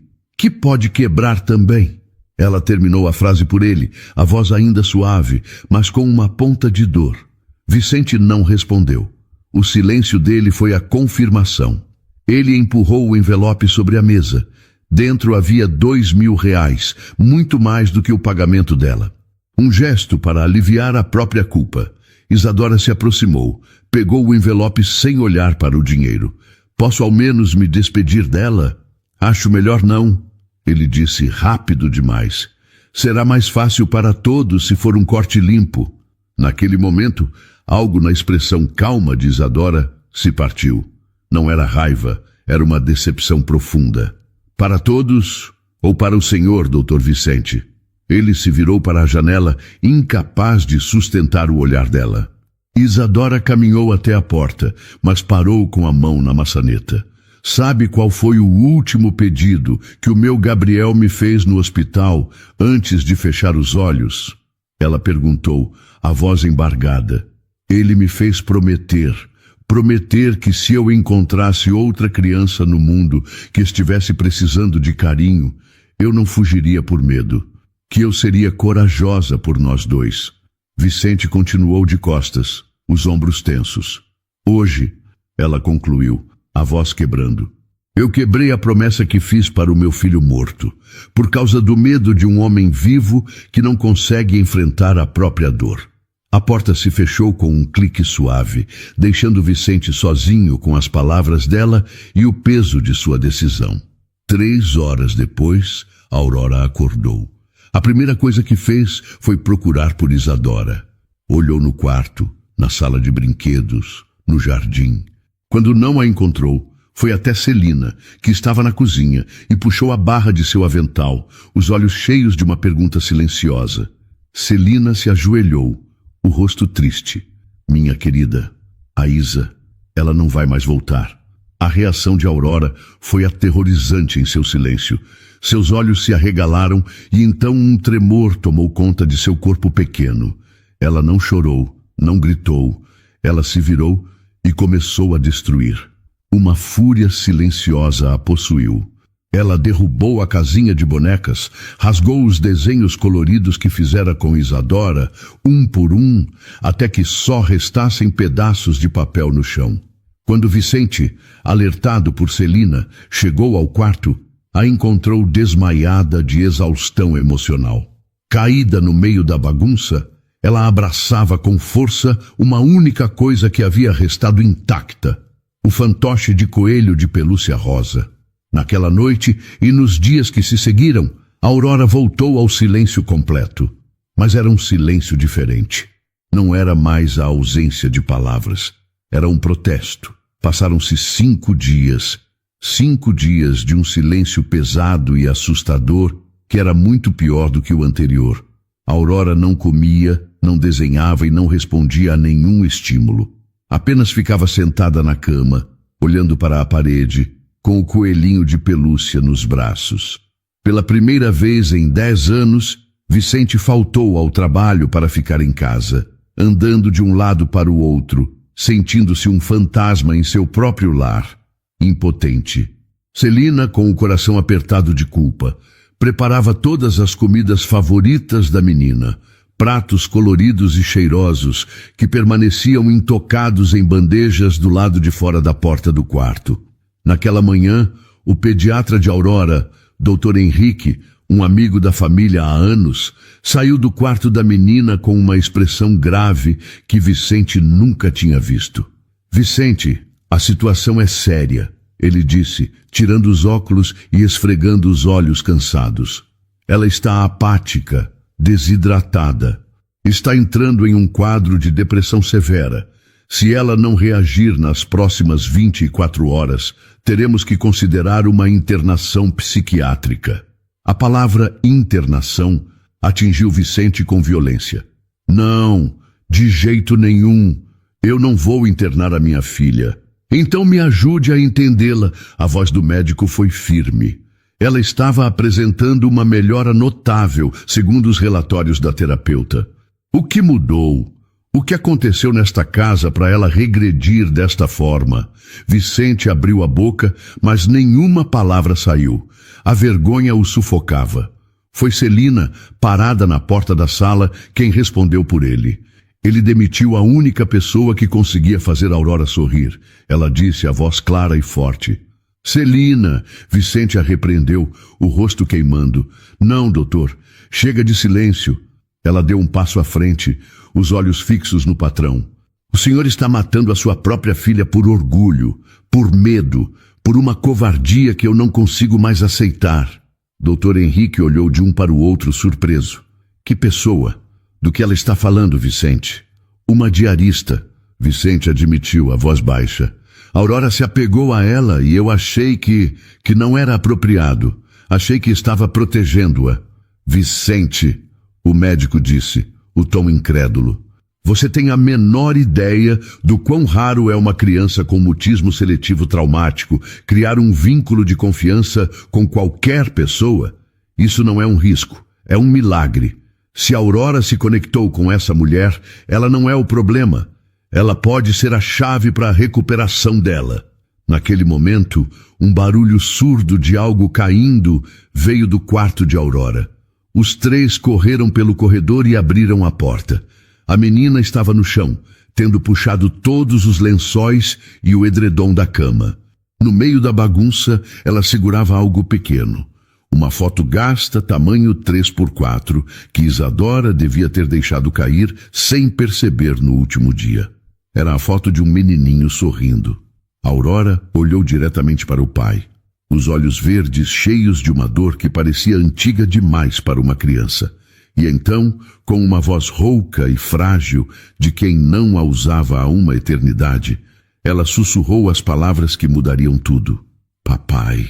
pode quebrar também. Ela terminou a frase por ele, a voz ainda suave, mas com uma ponta de dor. Vicente não respondeu. O silêncio dele foi a confirmação. Ele empurrou o envelope sobre a mesa. Dentro havia R$2.000, muito mais do que o pagamento dela. Um gesto para aliviar a própria culpa. Isadora se aproximou, pegou o envelope sem olhar para o dinheiro. Posso ao menos me despedir dela? Acho melhor não. Ele disse rápido demais. Será mais fácil para todos se for um corte limpo. Naquele momento, algo na expressão calma de Isadora se partiu. Não era raiva, era uma decepção profunda. Para todos ou para o senhor, Dr. Vicente? Ele se virou para a janela, incapaz de sustentar o olhar dela. Isadora caminhou até a porta, mas parou com a mão na maçaneta. Sabe qual foi o último pedido que o meu Gabriel me fez no hospital antes de fechar os olhos? Ela perguntou, a voz embargada. Ele me fez prometer que se eu encontrasse outra criança no mundo que estivesse precisando de carinho, eu não fugiria por medo, que eu seria corajosa por nós dois. Vicente continuou de costas, os ombros tensos. Hoje, ela concluiu, a voz quebrando. Eu quebrei a promessa que fiz para o meu filho morto, por causa do medo de um homem vivo que não consegue enfrentar a própria dor. A porta se fechou com um clique suave, deixando Vicente sozinho com as palavras dela e o peso de sua decisão. 3 horas depois, Aurora acordou. A primeira coisa que fez foi procurar por Isadora. Olhou no quarto, na sala de brinquedos, no jardim. Quando não a encontrou, foi até Celina, que estava na cozinha, e puxou a barra de seu avental, os olhos cheios de uma pergunta silenciosa. Celina se ajoelhou, o rosto triste. Minha querida, a Isa, ela não vai mais voltar. A reação de Aurora foi aterrorizante em seu silêncio. Seus olhos se arregalaram e então um tremor tomou conta de seu corpo pequeno. Ela não chorou, não gritou. Ela se virou e começou a destruir. Uma fúria silenciosa a possuiu. Ela derrubou a casinha de bonecas, rasgou os desenhos coloridos que fizera com Isadora, um por um, até que só restassem pedaços de papel no chão. Quando Vicente, alertado por Celina, chegou ao quarto, a encontrou desmaiada de exaustão emocional. Caída no meio da bagunça, ela abraçava com força uma única coisa que havia restado intacta, o fantoche de coelho de pelúcia rosa. Naquela noite e nos dias que se seguiram, Aurora voltou ao silêncio completo. Mas era um silêncio diferente. Não era mais a ausência de palavras. Era um protesto. Passaram-se 5 dias. 5 dias de um silêncio pesado e assustador, que era muito pior do que o anterior. Aurora não comia, não desenhava e não respondia a nenhum estímulo. Apenas ficava sentada na cama, olhando para a parede, com o coelhinho de pelúcia nos braços. Pela primeira vez em 10 anos, Vicente faltou ao trabalho para ficar em casa, andando de um lado para o outro, sentindo-se um fantasma em seu próprio lar, impotente. Celina, com o coração apertado de culpa, preparava todas as comidas favoritas da menina, pratos coloridos e cheirosos que permaneciam intocados em bandejas do lado de fora da porta do quarto. Naquela manhã, o pediatra de Aurora, Dr. Henrique, um amigo da família há anos, saiu do quarto da menina com uma expressão grave que Vicente nunca tinha visto. Vicente, a situação é séria, ele disse, tirando os óculos e esfregando os olhos cansados. Ela está apática, desidratada. Está entrando em um quadro de depressão severa. Se ela não reagir nas próximas 24 horas, teremos que considerar uma internação psiquiátrica. A palavra internação atingiu Vicente com violência. Não, de jeito nenhum. Eu não vou internar a minha filha. Então me ajude a entendê-la. A voz do médico foi firme. Ela estava apresentando uma melhora notável, segundo os relatórios da terapeuta. O que mudou? O que aconteceu nesta casa para ela regredir desta forma? Vicente abriu a boca, mas nenhuma palavra saiu. A vergonha o sufocava. Foi Celina, parada na porta da sala, quem respondeu por ele. Ele demitiu a única pessoa que conseguia fazer Aurora sorrir. Ela disse a voz clara e forte. Celina, Vicente a repreendeu, o rosto queimando. Não, doutor, chega de silêncio. Ela deu um passo à frente, os olhos fixos no patrão. O senhor está matando a sua própria filha por orgulho, por medo, por uma covardia que eu não consigo mais aceitar. Doutor Henrique olhou de um para o outro surpreso. Que pessoa? Do que ela está falando, Vicente? Uma diarista, Vicente admitiu, a voz baixa. Aurora se apegou a ela e eu achei que não era apropriado. Achei que estava protegendo-a. Vicente, o médico disse, o tom incrédulo. Você tem a menor ideia do quão raro é uma criança com mutismo seletivo traumático criar um vínculo de confiança com qualquer pessoa? Isso não é um risco, é um milagre. Se a Aurora se conectou com essa mulher, ela não é o problema. Ela pode ser a chave para a recuperação dela. Naquele momento, um barulho surdo de algo caindo veio do quarto de Aurora. Os três correram pelo corredor e abriram a porta. A menina estava no chão, tendo puxado todos os lençóis e o edredom da cama. No meio da bagunça, ela segurava algo pequeno. Uma foto gasta, tamanho 3x4, que Isadora devia ter deixado cair sem perceber no último dia. Era a foto de um menininho sorrindo. Aurora olhou diretamente para o pai. Os olhos verdes cheios de uma dor que parecia antiga demais para uma criança. E então, com uma voz rouca e frágil de quem não a usava há uma eternidade, ela sussurrou as palavras que mudariam tudo. Papai,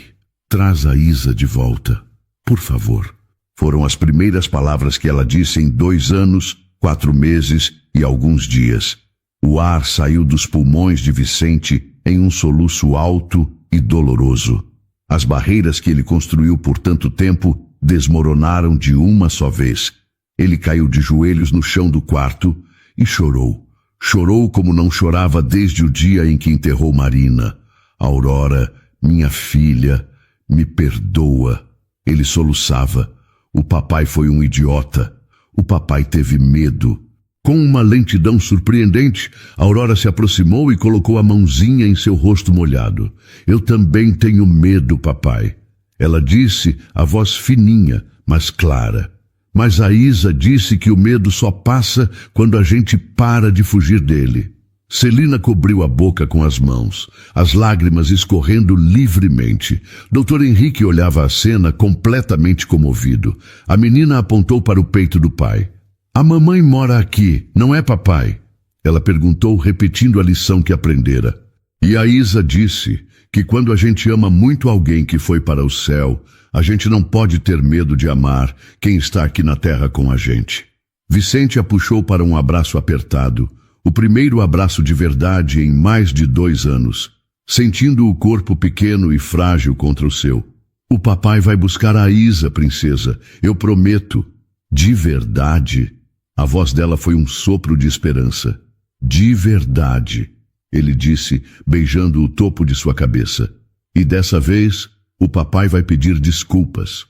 traz a Isa de volta, por favor. Foram as primeiras palavras que ela disse em 2 anos, 4 meses e alguns dias. O ar saiu dos pulmões de Vicente em um soluço alto e doloroso. As barreiras que ele construiu por tanto tempo desmoronaram de uma só vez. Ele caiu de joelhos no chão do quarto e chorou. Chorou como não chorava desde o dia em que enterrou Marina. Aurora, minha filha, me perdoa. Ele soluçava. O papai foi um idiota. O papai teve medo. Com uma lentidão surpreendente, Aurora se aproximou e colocou a mãozinha em seu rosto molhado. Eu também tenho medo, papai. Ela disse, a voz fininha, mas clara. Mas a Isa disse que o medo só passa quando a gente para de fugir dele. Celina cobriu a boca com as mãos, as lágrimas escorrendo livremente. Dr. Henrique olhava a cena completamente comovido. A menina apontou para o peito do pai. A mamãe mora aqui, não é, papai? Ela perguntou, repetindo a lição que aprendera. E a Isa disse que quando a gente ama muito alguém que foi para o céu, a gente não pode ter medo de amar quem está aqui na terra com a gente. Vicente a puxou para um abraço apertado, o primeiro abraço de verdade em mais de 2 anos, sentindo o corpo pequeno e frágil contra o seu. O papai vai buscar a Isa, princesa, eu prometo. De verdade? A voz dela foi um sopro de esperança. De verdade, ele disse, beijando o topo de sua cabeça. E dessa vez, o papai vai pedir desculpas.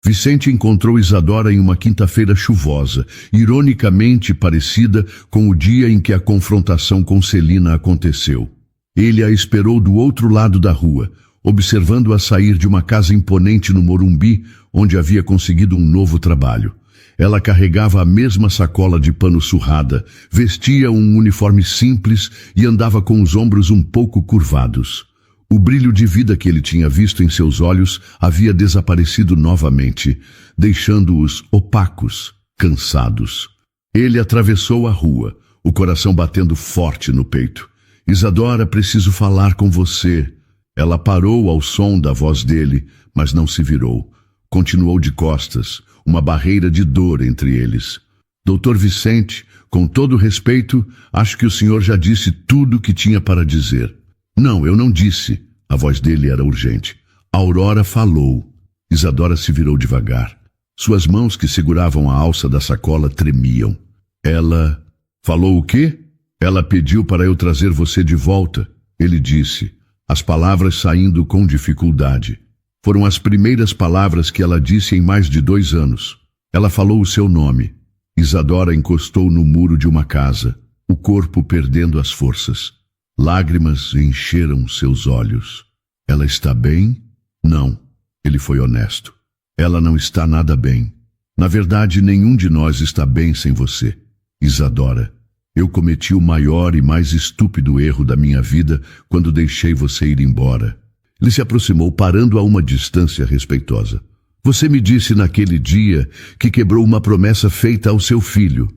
Vicente encontrou Isadora em uma quinta-feira chuvosa, ironicamente parecida com o dia em que a confrontação com Celina aconteceu. Ele a esperou do outro lado da rua, observando-a sair de uma casa imponente no Morumbi, onde havia conseguido um novo trabalho. Ela carregava a mesma sacola de pano surrada, vestia um uniforme simples e andava com os ombros um pouco curvados. O brilho de vida que ele tinha visto em seus olhos havia desaparecido novamente, deixando-os opacos, cansados. Ele atravessou a rua, o coração batendo forte no peito. Isadora, preciso falar com você. Ela parou ao som da voz dele, mas não se virou. Continuou de costas, uma barreira de dor entre eles. Doutor Vicente, com todo respeito, acho que o senhor já disse tudo o que tinha para dizer. Não, eu não disse. A voz dele era urgente. Aurora falou. Isadora se virou devagar. Suas mãos que seguravam a alça da sacola tremiam. Ela... Falou o quê? Ela pediu para eu trazer você de volta, ele disse, as palavras saindo com dificuldade. Foram as primeiras palavras que ela disse em mais de 2 anos. Ela falou o seu nome. Isadora encostou no muro de uma casa, o corpo perdendo as forças. Lágrimas encheram seus olhos. Ela está bem? Não. Ele foi honesto. Ela não está nada bem. Na verdade, nenhum de nós está bem sem você. Isadora, eu cometi o maior e mais estúpido erro da minha vida quando deixei você ir embora. Ele se aproximou, parando a uma distância respeitosa. Você me disse naquele dia que quebrou uma promessa feita ao seu filho.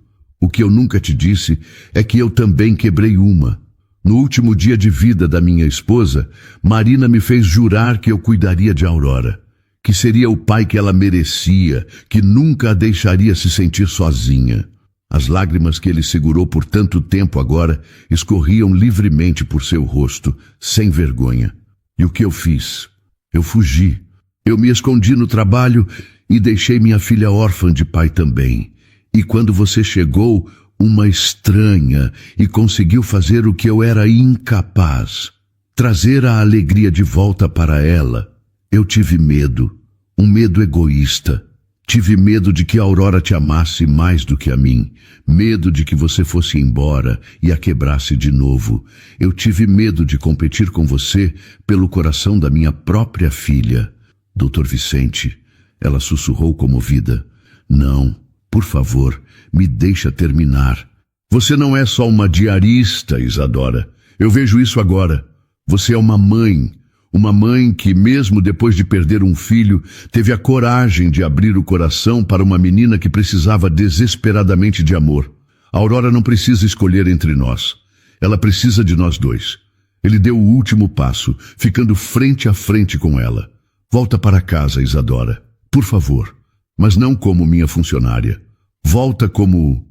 O que eu nunca te disse é que eu também quebrei uma. No último dia de vida da minha esposa, Marina me fez jurar que eu cuidaria de Aurora, que seria o pai que ela merecia, que nunca a deixaria se sentir sozinha. As lágrimas que ele segurou por tanto tempo agora escorriam livremente por seu rosto, sem vergonha. E o que eu fiz? Eu fugi. Eu me escondi no trabalho e deixei minha filha órfã de pai também. E quando você chegou, uma estranha, e conseguiu fazer o que eu era incapaz, trazer a alegria de volta para ela. Eu tive medo, um medo egoísta. Tive medo de que a Aurora te amasse mais do que a mim, medo de que você fosse embora e a quebrasse de novo. Eu tive medo de competir com você pelo coração da minha própria filha. Doutor Vicente, ela sussurrou comovida. Não, por favor, me deixa terminar. Você não é só uma diarista, Isadora. Eu vejo isso agora. Você é uma mãe que, mesmo depois de perder um filho, teve a coragem de abrir o coração para uma menina que precisava desesperadamente de amor. A Aurora não precisa escolher entre nós. Ela precisa de nós dois. Ele deu o último passo, ficando frente a frente com ela. Volta para casa, Isadora. Por favor. Mas não como minha funcionária. Volta como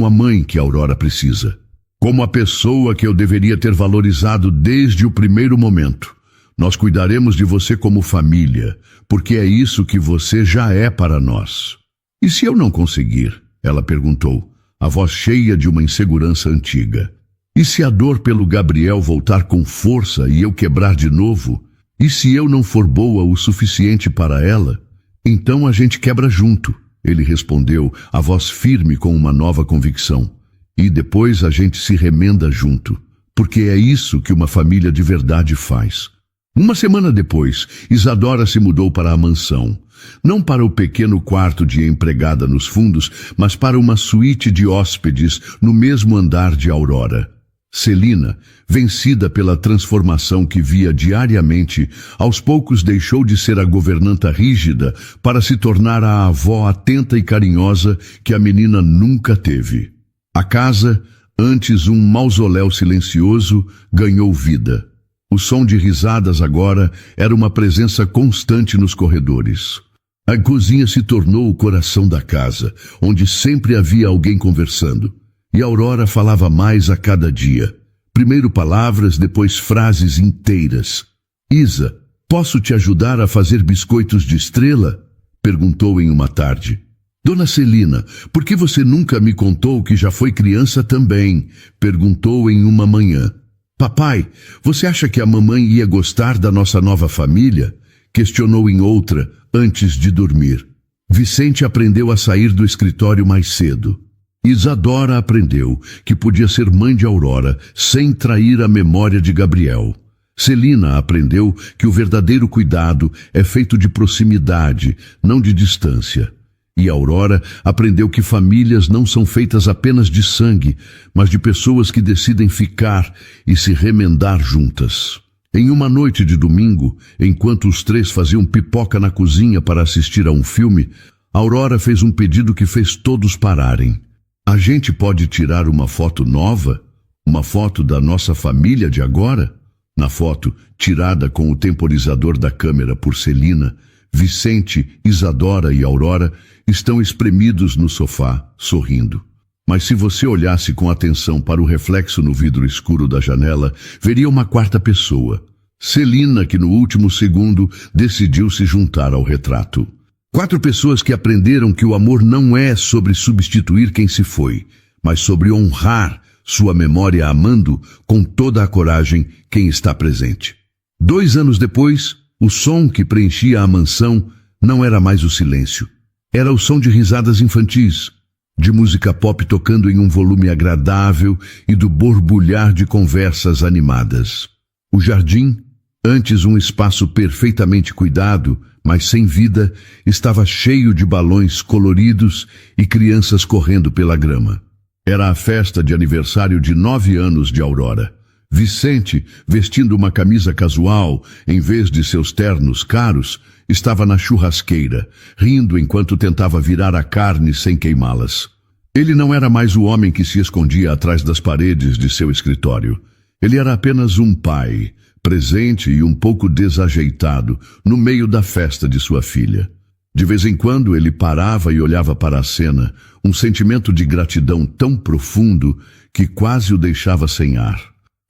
a mãe que a Aurora precisa. Como a pessoa que eu deveria ter valorizado desde o primeiro momento. Nós cuidaremos de você como família, porque é isso que você já é para nós. E se eu não conseguir? Ela perguntou, a voz cheia de uma insegurança antiga. E se a dor pelo Gabriel voltar com força e eu quebrar de novo? E se eu não for boa o suficiente para ela? Então a gente quebra junto, ele respondeu, a voz firme com uma nova convicção. E depois a gente se remenda junto, porque é isso que uma família de verdade faz. Uma semana depois, Isadora se mudou para a mansão. Não para o pequeno quarto de empregada nos fundos, mas para uma suíte de hóspedes no mesmo andar de Aurora. Celina, vencida pela transformação que via diariamente, aos poucos deixou de ser a governanta rígida para se tornar a avó atenta e carinhosa que a menina nunca teve. A casa, antes um mausoléu silencioso, ganhou vida. O som de risadas agora era uma presença constante nos corredores. A cozinha se tornou o coração da casa, onde sempre havia alguém conversando. E Aurora falava mais a cada dia. Primeiro palavras, depois frases inteiras. Isa, posso te ajudar a fazer biscoitos de estrela? Perguntou em uma tarde. Dona Celina, por que você nunca me contou que já foi criança também? Perguntou em uma manhã. Papai, você acha que a mamãe ia gostar da nossa nova família? Questionou em outra, antes de dormir. Vicente aprendeu a sair do escritório mais cedo. Isadora aprendeu que podia ser mãe de Aurora sem trair a memória de Gabriel. Celina aprendeu que o verdadeiro cuidado é feito de proximidade, não de distância. E Aurora aprendeu que famílias não são feitas apenas de sangue, mas de pessoas que decidem ficar e se remendar juntas. Em uma noite de domingo, enquanto os três faziam pipoca na cozinha para assistir a um filme, Aurora fez um pedido que fez todos pararem. A gente pode tirar uma foto nova? Uma foto da nossa família de agora? Na foto, tirada com o temporizador da câmera por Celina, Vicente, Isadora e Aurora estão espremidos no sofá, sorrindo. Mas se você olhasse com atenção para o reflexo no vidro escuro da janela, veria uma quarta pessoa. Celina, que no último segundo decidiu se juntar ao retrato. 4 pessoas que aprenderam que o amor não é sobre substituir quem se foi, mas sobre honrar sua memória amando com toda a coragem quem está presente. 2 anos depois, o som que preenchia a mansão não era mais o silêncio. Era o som de risadas infantis, de música pop tocando em um volume agradável e do borbulhar de conversas animadas. O jardim, antes um espaço perfeitamente cuidado, mas sem vida, estava cheio de balões coloridos e crianças correndo pela grama. Era a festa de aniversário de 9 anos de Aurora. Vicente, vestindo uma camisa casual em vez de seus ternos caros, estava na churrasqueira, rindo enquanto tentava virar a carne sem queimá-las. Ele não era mais o homem que se escondia atrás das paredes de seu escritório. Ele era apenas um pai, presente e um pouco desajeitado, no meio da festa de sua filha. De vez em quando ele parava e olhava para a cena, um sentimento de gratidão tão profundo que quase o deixava sem ar.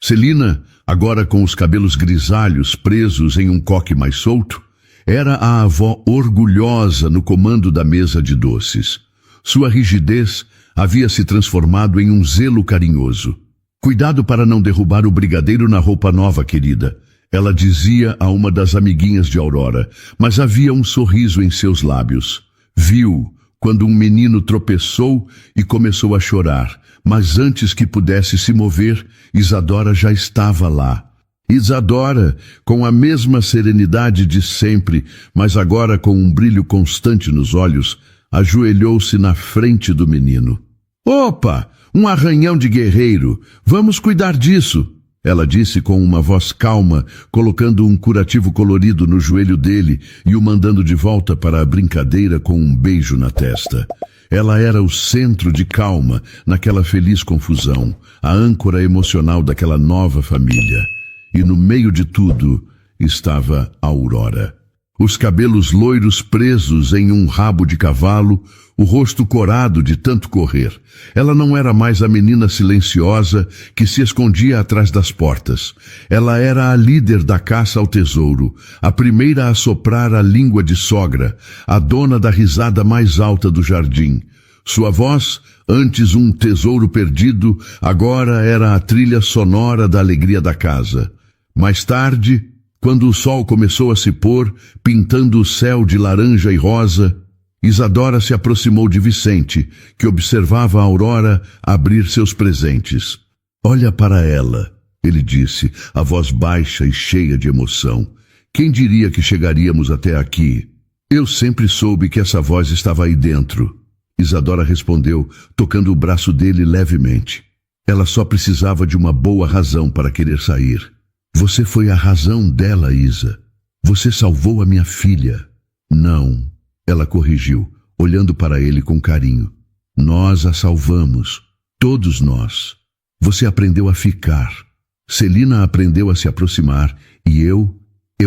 Celina, agora com os cabelos grisalhos presos em um coque mais solto, era a avó orgulhosa no comando da mesa de doces. Sua rigidez havia se transformado em um zelo carinhoso. Cuidado para não derrubar o brigadeiro na roupa nova, querida, ela dizia a uma das amiguinhas de Aurora, mas havia um sorriso em seus lábios. Viu quando um menino tropeçou e começou a chorar, mas antes que pudesse se mover, Isadora já estava lá. Isadora, com a mesma serenidade de sempre, mas agora com um brilho constante nos olhos, ajoelhou-se na frente do menino. Opa! Um arranhão de guerreiro! Vamos cuidar disso! Ela disse com uma voz calma, colocando um curativo colorido no joelho dele e o mandando de volta para a brincadeira com um beijo na testa. Ela era o centro de calma naquela feliz confusão, a âncora emocional daquela nova família. E no meio de tudo estava Aurora. Os cabelos loiros presos em um rabo de cavalo, o rosto corado de tanto correr. Ela não era mais a menina silenciosa que se escondia atrás das portas. Ela era a líder da caça ao tesouro, a primeira a soprar a língua de sogra, a dona da risada mais alta do jardim. Sua voz, antes um tesouro perdido, agora era a trilha sonora da alegria da casa. Mais tarde, quando o sol começou a se pôr, pintando o céu de laranja e rosa, Isadora se aproximou de Vicente, que observava a Aurora abrir seus presentes. Olha para ela, ele disse, a voz baixa e cheia de emoção. Quem diria que chegaríamos até aqui? Eu sempre soube que essa voz estava aí dentro. Isadora respondeu, tocando o braço dele levemente. Ela só precisava de uma boa razão para querer sair. Você foi a razão dela, Isa. Você salvou a minha filha. Não, ela corrigiu, olhando para ele com carinho. Nós a salvamos, todos nós. Você aprendeu a ficar. Celina aprendeu a se aproximar e eu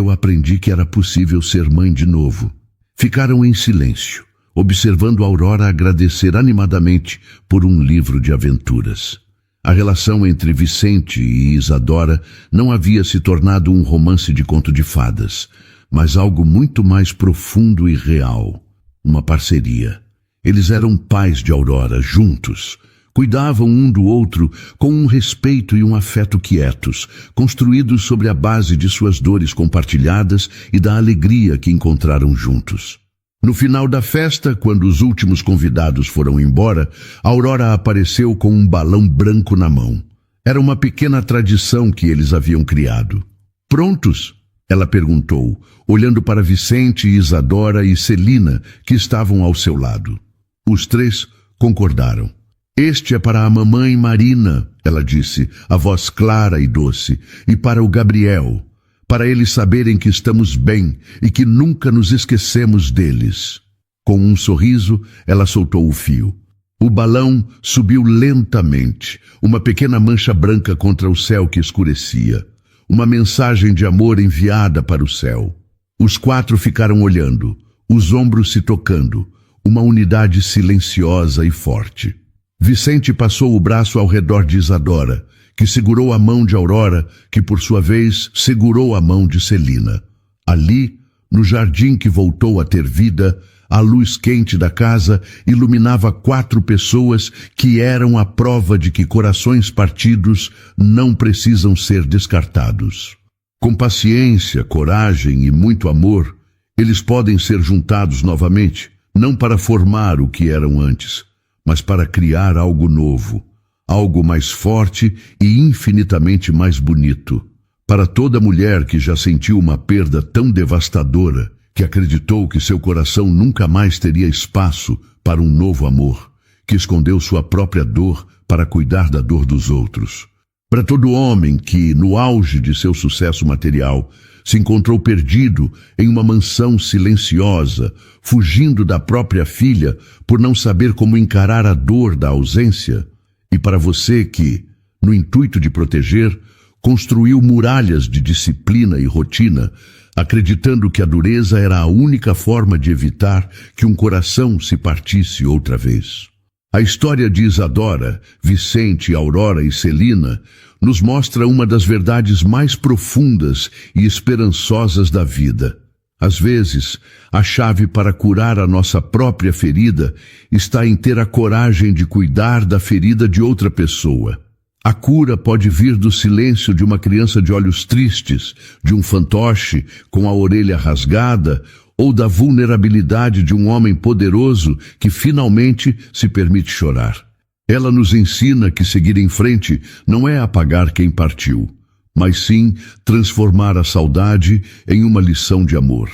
aprendi que era possível ser mãe de novo. Ficaram em silêncio, observando Aurora agradecer animadamente por um livro de aventuras. A relação entre Vicente e Isadora não havia se tornado um romance de conto de fadas, mas algo muito mais profundo e real, uma parceria. Eles eram pais de Aurora, juntos. Cuidavam um do outro com um respeito e um afeto quietos, construídos sobre a base de suas dores compartilhadas e da alegria que encontraram juntos. No final da festa, quando os últimos convidados foram embora, Aurora apareceu com um balão branco na mão. Era uma pequena tradição que eles haviam criado. Prontos? Ela perguntou, olhando para Vicente, Isadora e Celina, que estavam ao seu lado. Os 3 concordaram. Este é para a mamãe Marina, ela disse, a voz clara e doce, e para o Gabriel, para eles saberem que estamos bem e que nunca nos esquecemos deles. Com um sorriso, ela soltou o fio. O balão subiu lentamente, uma pequena mancha branca contra o céu que escurecia. Uma mensagem de amor enviada para o céu. Os 4 ficaram olhando, os ombros se tocando, uma unidade silenciosa e forte. Vicente passou o braço ao redor de Isadora, que segurou a mão de Aurora, que por sua vez segurou a mão de Celina. Ali, no jardim que voltou a ter vida, a luz quente da casa iluminava 4 pessoas que eram a prova de que corações partidos não precisam ser descartados. Com paciência, coragem e muito amor, eles podem ser juntados novamente, não para formar o que eram antes, mas para criar algo novo, algo mais forte e infinitamente mais bonito. Para toda mulher que já sentiu uma perda tão devastadora, que acreditou que seu coração nunca mais teria espaço para um novo amor, que escondeu sua própria dor para cuidar da dor dos outros. Para todo homem que, no auge de seu sucesso material, se encontrou perdido em uma mansão silenciosa, fugindo da própria filha por não saber como encarar a dor da ausência. E para você que, no intuito de proteger, construiu muralhas de disciplina e rotina, acreditando que a dureza era a única forma de evitar que um coração se partisse outra vez. A história de Isadora, Vicente, Aurora e Celina nos mostra uma das verdades mais profundas e esperançosas da vida. Às vezes, a chave para curar a nossa própria ferida está em ter a coragem de cuidar da ferida de outra pessoa. A cura pode vir do silêncio de uma criança de olhos tristes, de um fantoche com a orelha rasgada, ou da vulnerabilidade de um homem poderoso que finalmente se permite chorar. Ela nos ensina que seguir em frente não é apagar quem partiu, mas sim transformar a saudade em uma lição de amor.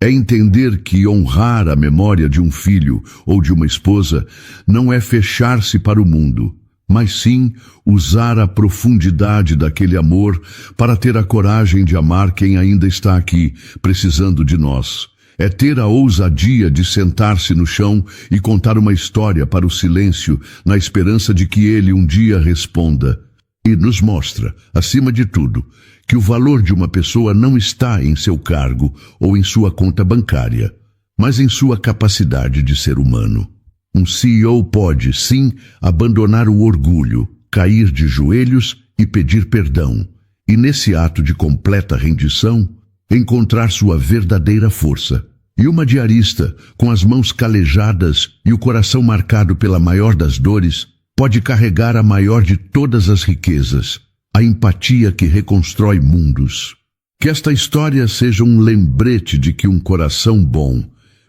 É entender que honrar a memória de um filho ou de uma esposa não é fechar-se para o mundo, mas sim usar a profundidade daquele amor para ter a coragem de amar quem ainda está aqui, precisando de nós. É ter a ousadia de sentar-se no chão e contar uma história para o silêncio, na esperança de que ele um dia responda. E nos mostra, acima de tudo, que o valor de uma pessoa não está em seu cargo ou em sua conta bancária, mas em sua capacidade de ser humano. Um CEO pode, sim, abandonar o orgulho, cair de joelhos e pedir perdão, e nesse ato de completa rendição, encontrar sua verdadeira força. E uma diarista, com as mãos calejadas e o coração marcado pela maior das dores, pode carregar a maior de todas as riquezas, a empatia que reconstrói mundos. Que esta história seja um lembrete de que um coração bom,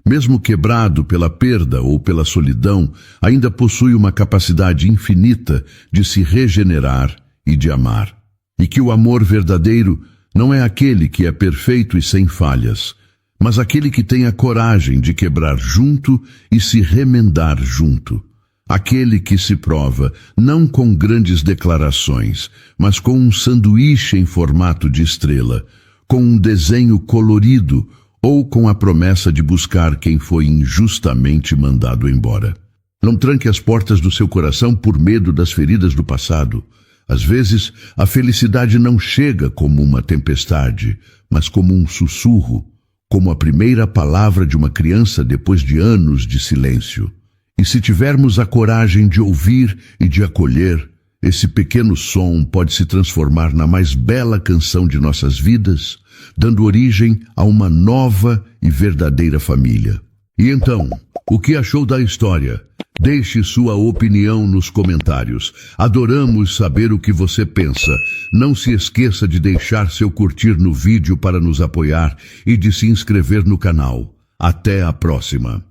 mesmo quebrado pela perda ou pela solidão, ainda possui uma capacidade infinita de se regenerar e de amar. E que o amor verdadeiro não é aquele que é perfeito e sem falhas, mas aquele que tem a coragem de quebrar junto e se remendar junto. Aquele que se prova não com grandes declarações, mas com um sanduíche em formato de estrela, com um desenho colorido ou com a promessa de buscar quem foi injustamente mandado embora. Não tranque as portas do seu coração por medo das feridas do passado. Às vezes, a felicidade não chega como uma tempestade, mas como um sussurro, como a primeira palavra de uma criança depois de anos de silêncio. E se tivermos a coragem de ouvir e de acolher, esse pequeno som pode se transformar na mais bela canção de nossas vidas, dando origem a uma nova e verdadeira família. E então, o que achou da história? Deixe sua opinião nos comentários. Adoramos saber o que você pensa. Não se esqueça de deixar seu curtir no vídeo para nos apoiar e de se inscrever no canal. Até a próxima!